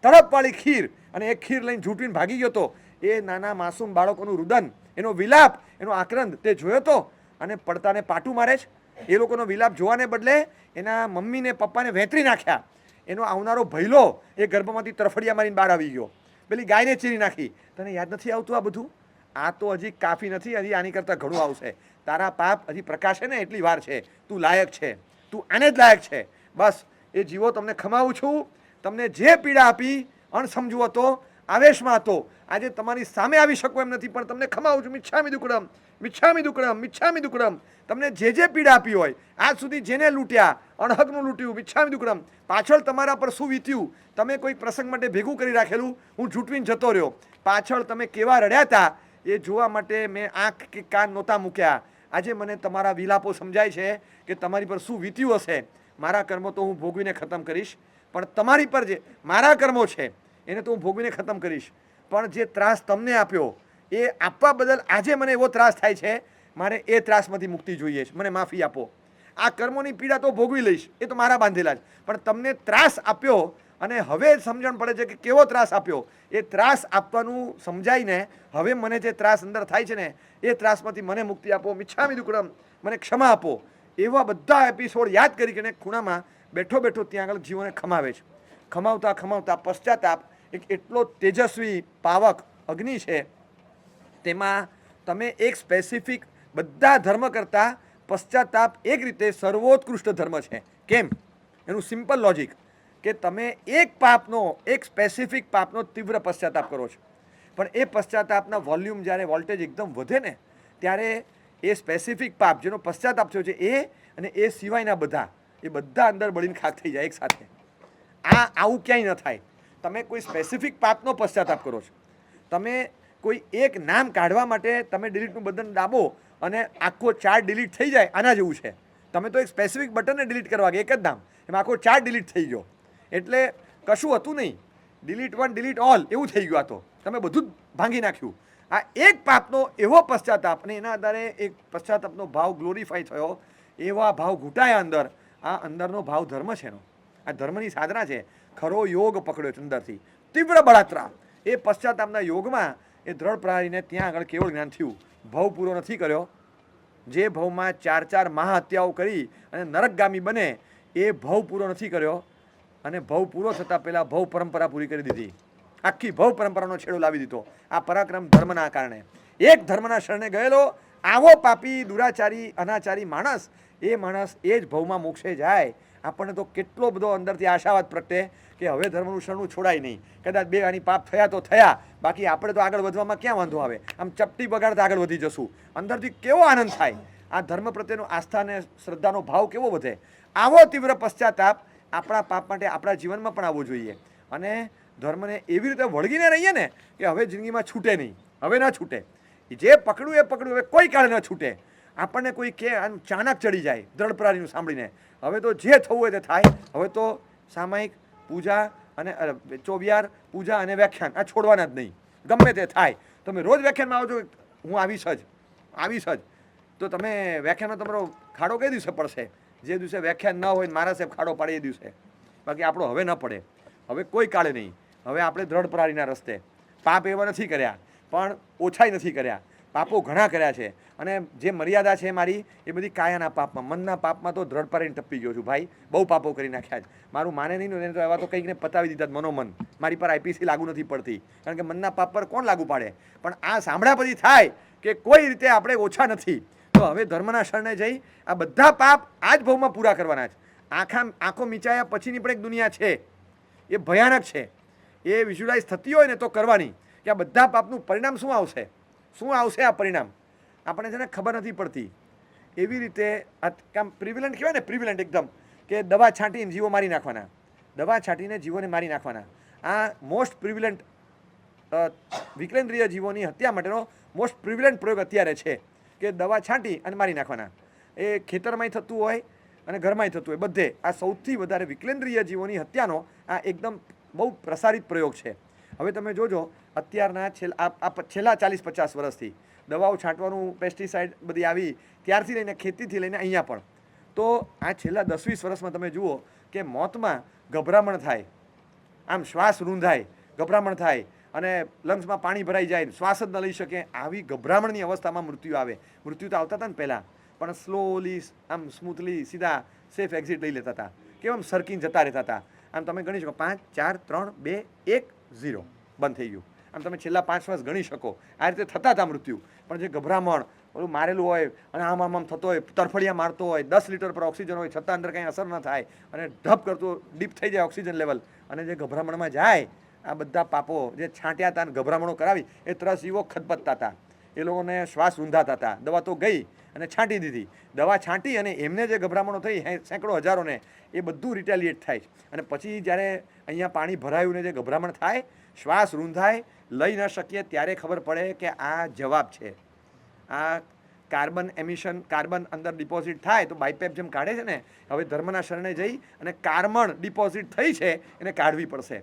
તડપવાળી ખીર, અને એ ખીર લઈને ઝૂંટવીને ભાગી ગયો તો. એ નાના માસૂમ બાળકોનું રુદન, એનો વિલાપ, એનો આક્રંદ તે જોયો તો, અને પડતાને પાટું મારે છે. એ લોકોનો વિલાપ જોવાને બદલે એના મમ્મીને પપ્પાને વેતરી નાખ્યા. એનો આવનારો ભૈલો એ ગર્ભમાંથી તરફડિયા મારીને બહાર આવી ગયો, પેલી ગાયને ચીરી નાખી. તને યાદ નથી આવતું આ બધું? આ તો હજી કાફી નથી, હજી આની કરતાં ઘણું આવશે. તારા પાપ હજી પ્રકાશે ને એટલી વાર છે. તું લાયક છે, તું આને જ લાયક છે. બસ એ જીવો તમને ખમાવું છું. તમને જે પીડા આપી, અણસમજુ હતો, આવેશમાં હતો, આજે તમારી સામે આવી શકું એમ નથી, પણ તમને ખમાવું છું. મિચ્છામિ દુક્કડમ, મિચ્છામિ દુક્કડમ, મિચ્છામિ દુક્કડમ. તમને જે પીડા આપી હોય, આજ સુધી જેને લૂંટ્યા, અણહકનું લૂંટ્યું, મિચ્છામિ દુક્કડમ. પાછળ તમારા પર શું વીત્યું, તમે કોઈ પ્રસંગ માટે ભેગું કરી રાખેલું, હું ઝૂંટવીને જતો રહ્યો, પાછળ તમે કેવા રડ્યા હતા એ જોવા માટે મેં આંખ કે કાન નહોતા મૂક્યા. આજે મને તમારા વિલાપો સમજાય છે કે તમારી પર શું વીત્યું હશે. મારા કર્મો તો હું ભોગવીને ખતમ કરીશ, પણ તમારી પર જે મારા કર્મો છે એને તો હું ભોગવીને ખતમ કરીશ, પણ જે ત્રાસ તમને આપ્યો એ આપવા બદલ આજે મને એવો ત્રાસ થાય છે, મારે એ ત્રાસમાંથી મુક્તિ જોઈએ છે, મને માફી આપો. આ કર્મોની પીડા તો ભોગવી લઈશ, એ તો મારા બાંધેલા જ, પણ તમને ત્રાસ આપ્યો અને હવે સમજણ પડે છે કે કેવો ત્રાસ આપ્યો. એ ત્રાસ આપવાનું સમજાઈને હવે મને જે ત્રાસ અંદર થાય છે ને એ ત્રાસમાંથી મને મુક્તિ આપો. મિચ્છામિ દુક્કડમ, મને ક્ષમા આપો. એવા બધા એપિસોડ યાદ કરીને ખૂણામાં બેઠો બેઠો ત્યાં આગળ જીવોને ખમાવે છે. ખમાવતા ખમાવતા પશ્ચાતાપ એક એટલો તેજસ્વી પાવક અગ્નિ છે, તેમાં તમે એક સ્પેસિફિક બધા ધર્મ કરતાં પશ્ચાતાપ એક રીતે સર્વોત્કૃષ્ટ ધર્મ છે. કેમ? એનું સિમ્પલ લોજિક કે તમે એક પાપનો, એક સ્પેસિફિક પાપનો તીવ્ર પશ્ચાતાપ કરો છો, પણ એ પશ્ચાતાપના વોલ્યુમ જ્યારે વોલ્ટેજ એકદમ વધે ને ત્યારે એ સ્પેસિફિક પાપ જેનો પશ્ચાતાપ થયો છે એ અને એ સિવાયના બધા એ બધા અંદર બળીને ખાક થઈ જાય એકસાથે. આવું ક્યાંય ન થાય. તમે કોઈ સ્પેસિફિક પાપનો પશ્ચાતાપ કરો છો, તમે કોઈ એક નામ કાઢવા માટે તમે ડિલીટનું બટન દાબો અને આખો ચાર્ટ ડિલીટ થઈ જાય, આના જેવું છે. તમે તો એક સ્પેસિફિક બટનને ડિલીટ કરવા ગયા, એક જ નામ, એમાં આખો ચાર્ટ ડિલીટ થઈ ગયો. એટલે કશું હતું નહીં, ડિલીટ વન ડિલીટ ઓલ એવું થઈ ગયું. આ તો તમે બધું જ ભાંગી નાખ્યું. આ એક પાપનો એવો પશ્ચાતાપ અને એના આધારે એક પશ્ચાતાપનો ભાવ ગ્લોરીફાઈ થયો, એવા ભાવ ઘૂંટાયા અંદર. આ અંદરનો ભાવ ધર્મ છે એનો, આ ધર્મની સાધના છે. ખરો યોગ પકડ્યો છે અંદરથી, તીવ્ર બળાત્રા. એ પશ્ચાતાપના યોગમાં એ દ્રઢ પ્રહારીને ત્યાં આગળ કેવળ જ્ઞાન થયું. ભવ પૂરો નથી કર્યો. જે ભવમાં 4 મહાહત્યાઓ કરી અને નરકગામી બને એ ભવ પૂરો નથી કર્યો, અને ભવ પૂરો થતાં પહેલાં ભવ પરંપરા પૂરી કરી દીધી. આખી ભવ પરંપરાનો છેડો લાવી દીધો આ પરાક્રમ ધર્મના કારણે. એક ધર્મના શરણે ગયેલો આવો પાપી, દુરાચારી, અનાચારી માણસ, એ માણસ એ જ ભવમાં મોક્ષે જાય. આપણને તો કેટલો બધો અંદરથી આશાવાદ પ્રગટે કે હવે ધર્મનું શરણું છોડાય નહીં. કદાચ બે આની પાપ થયા તો થયા, બાકી આપણે તો આગળ વધવામાં ક્યાં વાંધો આવે, આમ ચપટી બગાડતા આગળ વધી જશું. અંદરથી કેવો આનંદ થાય, આ ધર્મ પ્રત્યેનો આસ્થા અને શ્રદ્ધાનો ભાવ કેવો વધે. આવો તીવ્ર પશ્ચાતાપ આપણા પાપ માટે આપણા જીવનમાં પણ આવવો જોઈએ. અને ધર્મને એવી રીતે વળગીને રહીએ ને કે હવે જિંદગીમાં છૂટે નહીં, હવે ન છૂટે. જે પકડું એ પકડું, હવે કોઈ કાળે ન છૂટે. આપણને કોઈ કે આમ ચાણક ચડી જાય દ્રઢ પ્રહારીનું સાંભળીને, હવે તો જે થવું હોય તે થાય. હવે તો સામાયિક પૂજા અને ચોવિયાર પૂજા અને વ્યાખ્યાન આ છોડવાના જ નહીં, ગમે તે થાય. તમે રોજ વ્યાખ્યાનમાં આવજો, હું આવીશ જ. તો તમે વ્યાખ્યાનમાં તમારો ખાડો કઈ દિવસે પડશે? જે દિવસે વ્યાખ્યાન ન હોય મારા સાહેબ ખાડો પાડે એ દિવસે. બાકી આપણો હવે ન પડે, હવે કોઈ કાળે નહીં. હવે આપણે દ્રઢ પ્રહારીના રસ્તે. પાપ એવા નથી કર્યા, પણ ઓછાય નથી કર્યા. પાપો ઘણા કર્યા છે, અને જે મર્યાદા છે મારી એ બધી કાયાના પાપમાં, મનના પાપમાં તો દ્રઢ પ્રહારીને ટપી ગયો છું ભાઈ. બહુ પાપો કરી નાખ્યા છે. મારું માને નહીં ને તો એવા તો કંઈકને પતાવી દીધા મનોમન. મારી પર આઈપીસી લાગુ નથી પડતી, કારણ કે મનના પાપ પર કોણ લાગુ પાડે. પણ આ સાંભળ્યા પછી થાય કે કોઈ રીતે આપણે ઓછા નથી. તો હવે ધર્મના શરણે જઈ આ બધા પાપ આ જ ભવમાં પૂરા કરવાના છે. આંખો મીચાયા પછીની પણ એક દુનિયા છે, એ ભયાનક છે. એ વિઝ્યુલાઇઝ થતી હોય ને તો કરવાની, કે આ બધા પાપનું પરિણામ શું આવશે, આ પરિણામ આપણને છે ને ખબર નથી પડતી. એવી રીતે આમ પ્રિવિલન્ટ કહેવાય ને, પ્રિવિલન્ટ એકદમ, કે દવા છાંટીને જીવો મારી નાખવાના, દવા છાંટીને જીવોને મારી નાખવાના. આ મોસ્ટ પ્રિવિલન્ટ વિકલેન્દ્રિય જીવોની હત્યા માટેનો મોસ્ટ પ્રિવિલન્ટ પ્રયોગ અત્યારે છે, કે દવા છાંટી અને મારી નાખવાના. એ ખેતરમાંય થતું હોય અને ઘરમાંય થતું હોય, બધે આ સૌથી વધારે વિકલેન્દ્રિય જીવોની હત્યાનો આ એકદમ બહુ પ્રસારિત પ્રયોગ છે. હવે તમે જોજો અત્યારના છેલ્લા 40-50 વર્ષથી દવાઓ છાંટવાનું, પેસ્ટિસાઇડ બધી આવી ત્યારથી લઈને ખેતીથી લઈને અહીંયા પણ, તો આ છેલ્લા 10-20 વર્ષમાં તમે જુઓ કે મોતમાં ગભરામણ થાય, આમ શ્વાસ રૂંધાય, ગભરામણ થાય, અને લંગ્સમાં પાણી ભરાઈ જાય, શ્વાસ જ ન લઈ શકે. આવી ગભરામણની અવસ્થામાં મૃત્યુ આવે. મૃત્યુ તો આવતા હતા ને પહેલાં, પણ સ્લોલી, આમ સ્મૂથલી સીધા સેફ એક્ઝિટ લઈ લેતા હતા. કેમ આમ સરકીને જતા રહેતા હતા. આમ તમે ગણી શકો 5, 4, 3, 2, 1, 0 બંધ થઈ ગયું. આમ તમે છેલ્લા 5 વર્ષ ગણી શકો. આ રીતે થતા હતા મૃત્યુ. પણ જે ગભરામણ, ઓલું મારેલું હોય અને આમ થતો હોય, તરફડિયા મારતો હોય, 10 લીટર પર ઓક્સિજન હોય છતાં અંદર કંઈ અસર ન થાય, અને ઢપ કરતો ડીપ થઈ જાય ઓક્સિજન લેવલ, અને જે ગભરામણમાં જાય આ બધા પાપો જે છાંટ્યા હતા અને ગભરામણો કરાવી એ ત્રસજીવો ખદપતતા હતા, એ લોકોને શ્વાસ રૂંધાતા હતા. દવા તો ગઈ અને છાંટી દીધી. દવા છાંટી અને એમને જે ગભરામણો થઈ સેંકડો હજારોને, એ બધું રિટેલિએટ થાય. અને પછી જ્યારે અહીંયા પાણી ભરાયું ને જે ગભરામણ થાય, શ્વાસ રૂંધાય, લઈ ન શકીએ, ત્યારે ખબર પડે કે આ જવાબ છે. આ કાર્બન એમિશન, કાર્બન અંદર ડિપોઝિટ થાય તો બાયપેપ જેમ કાઢે છે ને, હવે ધર્મના શરણે જઈ અને કાર્બન ડિપોઝિટ થઈ છે એને કાઢવી પડશે.